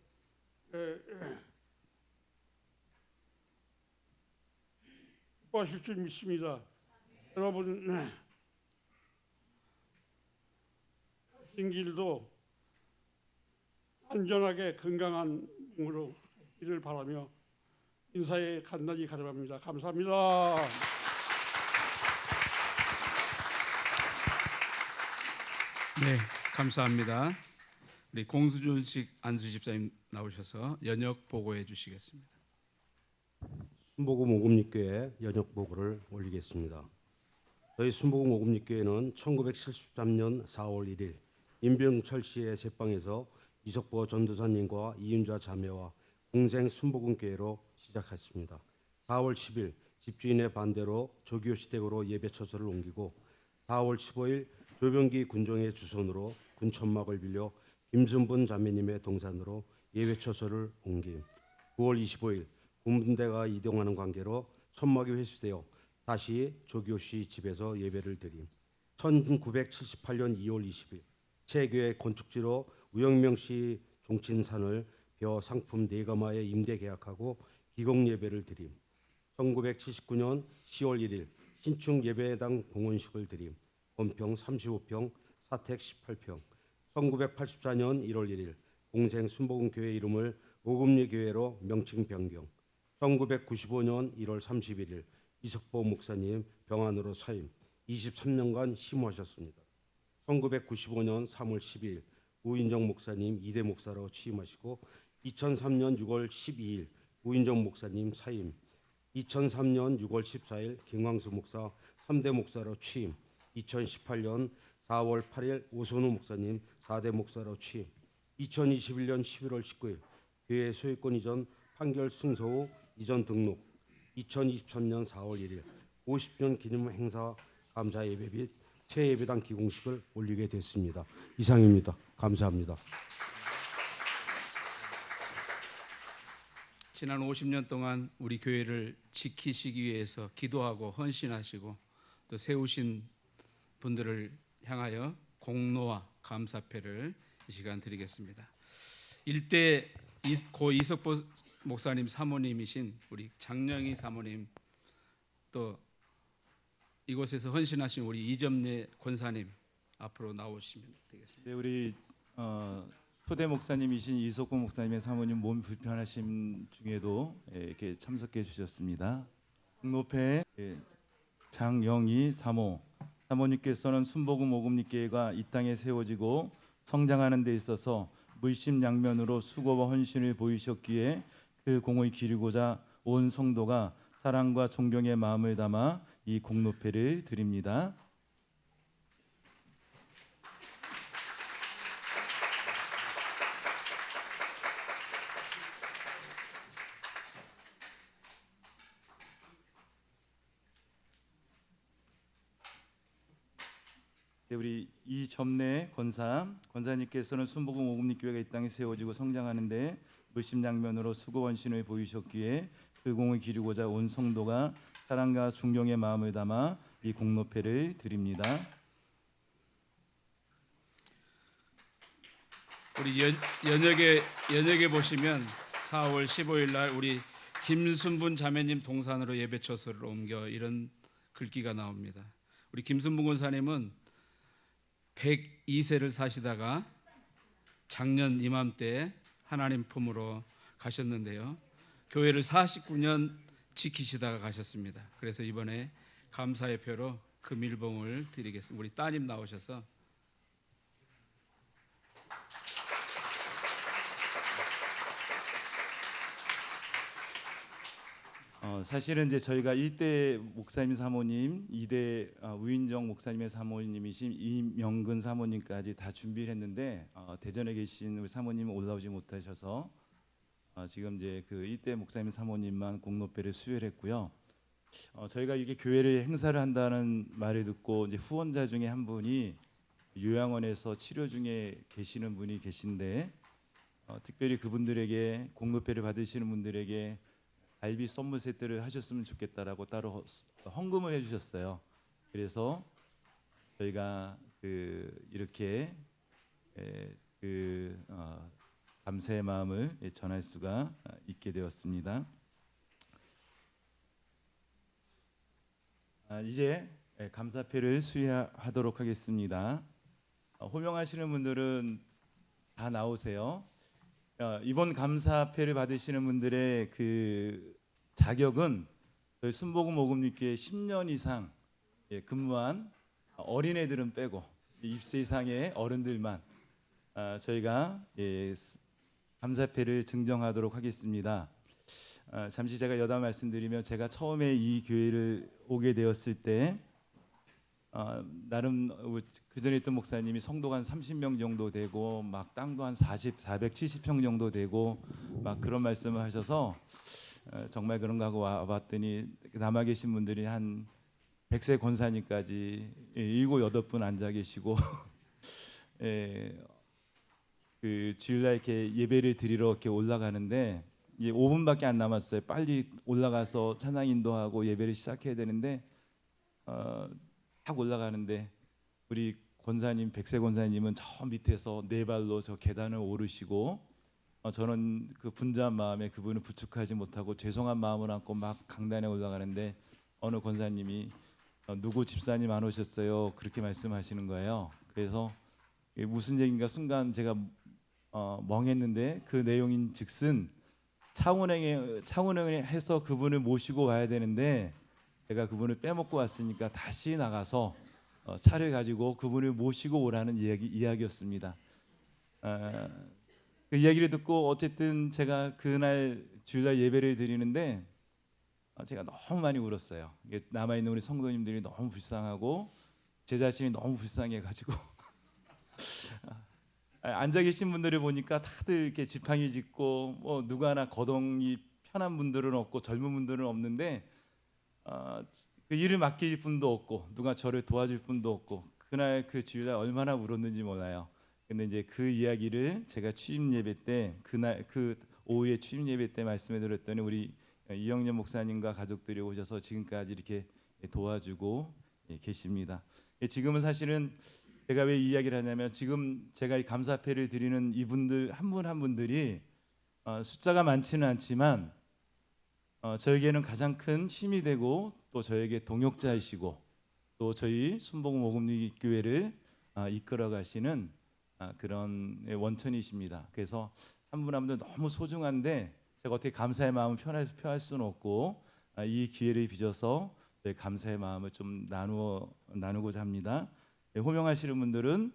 [SPEAKER 9] 기뻐하실 줄 믿습니다. 여러분 하신 길도 안전하게 건강한 몸으로 일을 바라며 인사에 간단히 가름합니다. 감사합니다.
[SPEAKER 8] 네, 감사합니다. 우리 공수준식 안수 집사님 나오셔서 연역 보고해 주시겠습니다.
[SPEAKER 10] 순복음 오금리교회 연역 보고를 올리겠습니다. 저희 순복음 오금리교회는 1973년 4월 1일 임병철 씨의 제방에서 이석보 전도사님과 이윤자 자매와 공생 순복음교회로 시작했습니다. 4월 10일 집주인의 반대로 조교 시댁으로 예배 처소를 옮기고 4월 15일 조병기 군종의 주선으로 군천막을 빌려 김순분 자매님의 동산으로 예배 처소를 옮김. 9월 25일 군분대가 이동하는 관계로 천막이 회수되어 다시 조교씨 집에서 예배를 드림. 1978년 2월 20일 체교회 건축지로 우영명씨 종친산을 벼 상품 4가마에 임대 계약하고 기공 예배를 드림. 1979년 10월 1일 신축 예배당 봉헌식을 드림. 건평 35평, 사택 18평. 1984년 1월 1일 공생 순복음교회 이름을 오금리교회로 명칭 변경. 1995년 1월 31일 이석보 목사님 병안으로 사임. 23년간 심호하셨습니다. 1995년 3월 12일 우인정 목사님 2대 목사로 취임하시고 2003년 6월 12일 우인정 목사님 사임. 2003년 6월 14일 김광수 목사 3대 목사로 취임. 2018년 4월 8일 오선우 목사님 4대 목사로 취임. 2021년 11월 19일 교회 소유권 이전 판결 승소 후 이전 등록. 2023년 4월 1일 50주년 기념 행사 감사 예배 및 새예배당 기공식을 올리게 됐습니다. 이상입니다. 감사합니다.
[SPEAKER 8] 지난 50년 동안 우리 교회를 지키시기 위해서 기도하고 헌신하시고 또 세우신 분들을 향하여 공로와 감사패를 이 시간 드리겠습니다. 일대 고 이석보 목사님 사모님이신 우리 장영희 사모님, 또 이곳에서 헌신하신 우리 이점례 권사님 앞으로 나오시면 되겠습니다.
[SPEAKER 3] 네, 우리 초대 목사님이신 이석구 목사님의 사모님 몸 불편하심 중에도 이렇게 참석해 주셨습니다. 공로패 장영희 사모님께서는 순복음 오금리교회가 이 땅에 세워지고 성장하는 데 있어서 물심양면으로 수고와 헌신을 보이셨기에 그 공을 기리고자 온 성도가 사랑과 존경의 마음을 담아 이 공로패를 드립니다. 우리 이점례 권사님께서는 순복음 오금리교회가 이 땅에 세워지고 성장하는데 물심양면으로 수고 헌신을 보이셨기에 그 공을 기리고자 온 성도가 사랑과 존경의 마음을 담아 이 공로패를 드립니다.
[SPEAKER 8] 우리 연역에 보시면 4월 15일 날 우리 김순분 자매님 동산으로 예배 처소를 옮겨 이런 글귀가 나옵니다. 우리 김순분 권사님은 102세를 사시다가 작년 이맘때 하나님 품으로 가셨는데요. 교회를 49년 지키시다가 가셨습니다. 그래서 이번에 감사의 표로 금일봉을 드리겠습니다. 우리 따님 나오셔서
[SPEAKER 3] 사실은 이제 저희가 1대 목사님 사모님, 2대 우인정 목사님의 사모님이신 이명근 사모님까지 다 준비를 했는데 대전에 계신 우리 사모님은 올라오지 못하셔서 지금 이제 그 1대 목사님 사모님만 공로패를 수여했고요. 저희가 이게 교회를 행사를 한다는 말을 듣고 이제 후원자 중에 한 분이 요양원에서 치료 중에 계시는 분이 계신데 특별히 그분들에게 공급회를 받으시는 분들에게 갈비 선물 세트를 하셨으면 좋겠다라고 따로 헌금을 해주셨어요. 그래서 저희가 이렇게 감사의 마음을 전할 수가 있게 되었습니다. 이제 감사패를 수여하도록 하겠습니다. 호명하시는 분들은 다 나오세요. 이번 감사패를 받으시는 분들의 그 자격은 저희 순복음 오금육교에 10년 이상 근무한 어린애들은 빼고 20세 이상의 어른들만 저희가 감사패를 증정하도록 하겠습니다. 잠시 제가 여담 말씀드리면 제가 처음에 이 교회를 오게 되었을 때 나름 그 전에 있던 목사님이 성도가 한 30명 정도 되고 막 땅도 한 470평 정도 되고 막 그런 말씀을 하셔서 정말 그런가 하고 와봤더니 남아 계신 분들이 한 100세 권사님까지 7, 8분 앉아 계시고 그 주일날 이렇게 예배를 드리러 이렇게 올라가는데 5분밖에 안 남았어요. 빨리 올라가서 찬양 인도하고 예배를 시작해야 되는데 딱 올라가는데 우리 권사님, 백세 권사님은 저 밑에서 네 발로 저 계단을 오르시고 저는 그 분주한 마음에 그분을 부축하지 못하고 죄송한 마음을 안고 막 강단에 올라가는데 어느 권사님이 누구 집사님 안 오셨어요? 그렇게 말씀하시는 거예요. 그래서 무슨 얘기인가 순간 제가 멍했는데 그 내용인 즉슨 차운행에 해서 그분을 모시고 와야 되는데 제가 그분을 빼먹고 왔으니까 다시 나가서 차를 가지고 그분을 모시고 오라는 이야기였습니다. 그 이야기를 듣고 어쨌든 제가 그날 주일날 예배를 드리는데 제가 너무 많이 울었어요. 남아있는 우리 성도님들이 너무 불쌍하고 제 자신이 너무 불쌍해가지고 앉아 계신 분들을 보니까 다들 이렇게 지팡이 짚고 뭐 누구 하나 거동이 편한 분들은 없고 젊은 분들은 없는데 그 일을 맡길 분도 없고 누가 저를 도와줄 분도 없고 그날 그 주일날 얼마나 울었는지 몰라요. 근데 이제 그 이야기를 제가 취임 예배 때 그날 그 오후에 취임 예배 때 말씀해 드렸더니 우리 이영년 목사님과 가족들이 오셔서 지금까지 이렇게 도와주고 계십니다. 지금은 사실은 제가 왜 이 이야기를 하냐면 지금 제가 이 감사패를 드리는 이분들 한 분 한 분들이 숫자가 많지는 않지만 저에게는 가장 큰 힘이 되고 또 저에게 동역자이시고 또 저희 순복음 오금교회를 이끌어 가시는 그런 원천이십니다. 그래서 한 분 한 분 너무 소중한데 제가 어떻게 감사의 마음을 표할 수는 없고 이 기회를 빚어서 저희 감사의 마음을 좀 나누고자 합니다. 호명하시는 분들은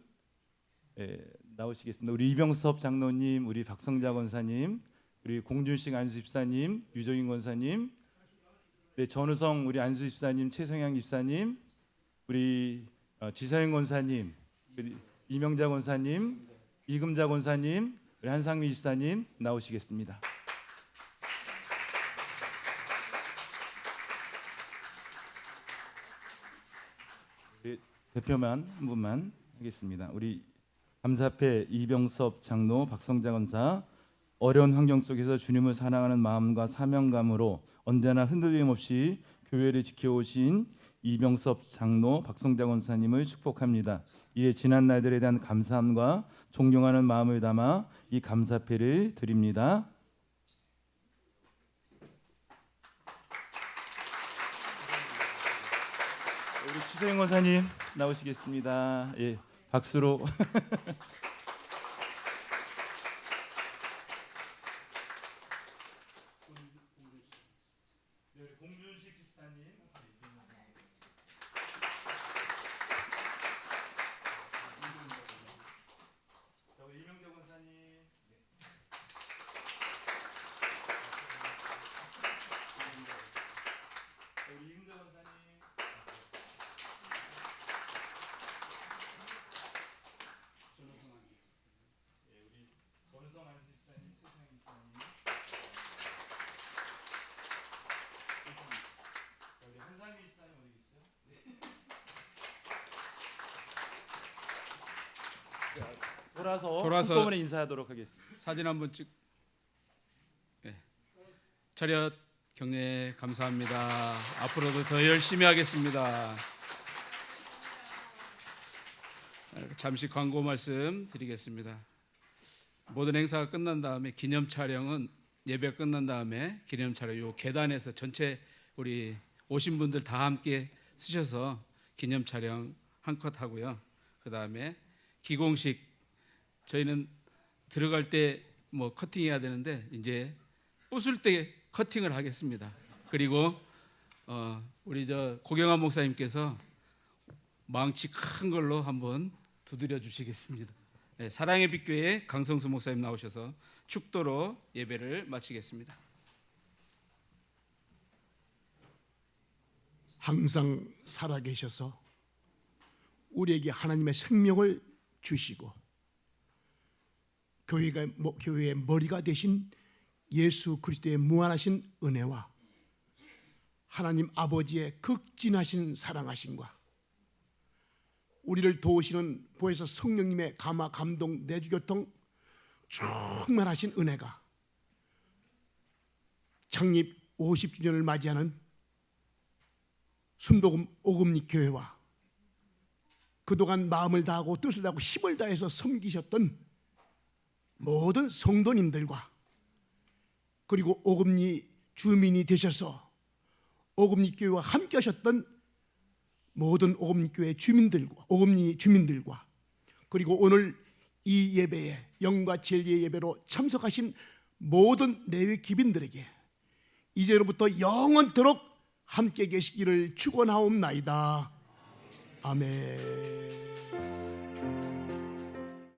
[SPEAKER 3] 나오시겠습니다. 우리 이병섭 장로님, 우리 박성자 권사님, 우리 공준식 안수 집사님, 유정인 권사님, 전우성 우리 안수 집사님, 최성향 집사님, 우리 지사영 권사님, 우리 이명자 권사님, 이금자 권사님, 우리 한상미 집사님 나오시겠습니다. 대표만 한 분만 하겠습니다. 우리 감사패 이병섭 장로, 박성자 권사, 어려운 환경 속에서 주님을 사랑하는 마음과 사명감으로 언제나 흔들림 없이 교회를 지켜오신 이병섭 장로, 박성자 권사님을 축복합니다. 이에 지난 날들에 대한 감사함과 존경하는 마음을 담아 이 감사패를 드립니다. 우리 추세영 권사님 나오시겠습니다. 예, 박수로. 공준식 집사님, 우리 이명재 권사님, 우리 이금자 권사님. 전성 안수 집사님, 최성희 집사님, 우리 한상희 집사님 어디 계시죠?
[SPEAKER 2] 돌아서
[SPEAKER 8] 돌아서
[SPEAKER 2] 한꺼번에 인사하도록 하겠습니다.
[SPEAKER 8] 사진 한번 찍. 네. 차렷 경례 감사합니다. 앞으로도 더 열심히 하겠습니다. 잠시 광고 말씀 드리겠습니다. 모든 행사가 끝난 다음에 기념 촬영은 예배 끝난 다음에 기념 촬영 요 계단에서 전체 우리 오신 분들 다 함께 쓰셔서 기념 촬영 한 컷 하고요. 그 다음에 기공식 저희는 들어갈 때 뭐 커팅해야 되는데 이제 부술 때 커팅을 하겠습니다. 그리고 우리 저 고경환 목사님께서 망치 큰 걸로 한번 두드려 주시겠습니다. 네, 사랑의 빛교회 강성수 목사님 나오셔서 축도로 예배를 마치겠습니다.
[SPEAKER 11] 항상 살아계셔서 우리에게 하나님의 생명을 주시고 교회의 머리가 되신 예수 그리스도의 무한하신 은혜와 하나님 아버지의 극진하신 사랑하심과 우리를 도우시는 보혜사 성령님의 감화 감동 내주교통 충만하신 은혜가 창립 50주년을 맞이하는 순복음 오금리교회와 그동안 마음을 다하고 뜻을 다하고 힘을 다해서 섬기셨던 모든 성도님들과 그리고 오금리 주민이 되셔서 오금리교회와 함께 하셨던 모든 오금리교회 주민들과 오금리 주민들과 그리고 오늘 이 예배에 영과 진리의 예배로 참석하신 모든 내외 귀빈들에게 이제로부터 영원토록 함께 계시기를 축원하옵나이다. 아멘.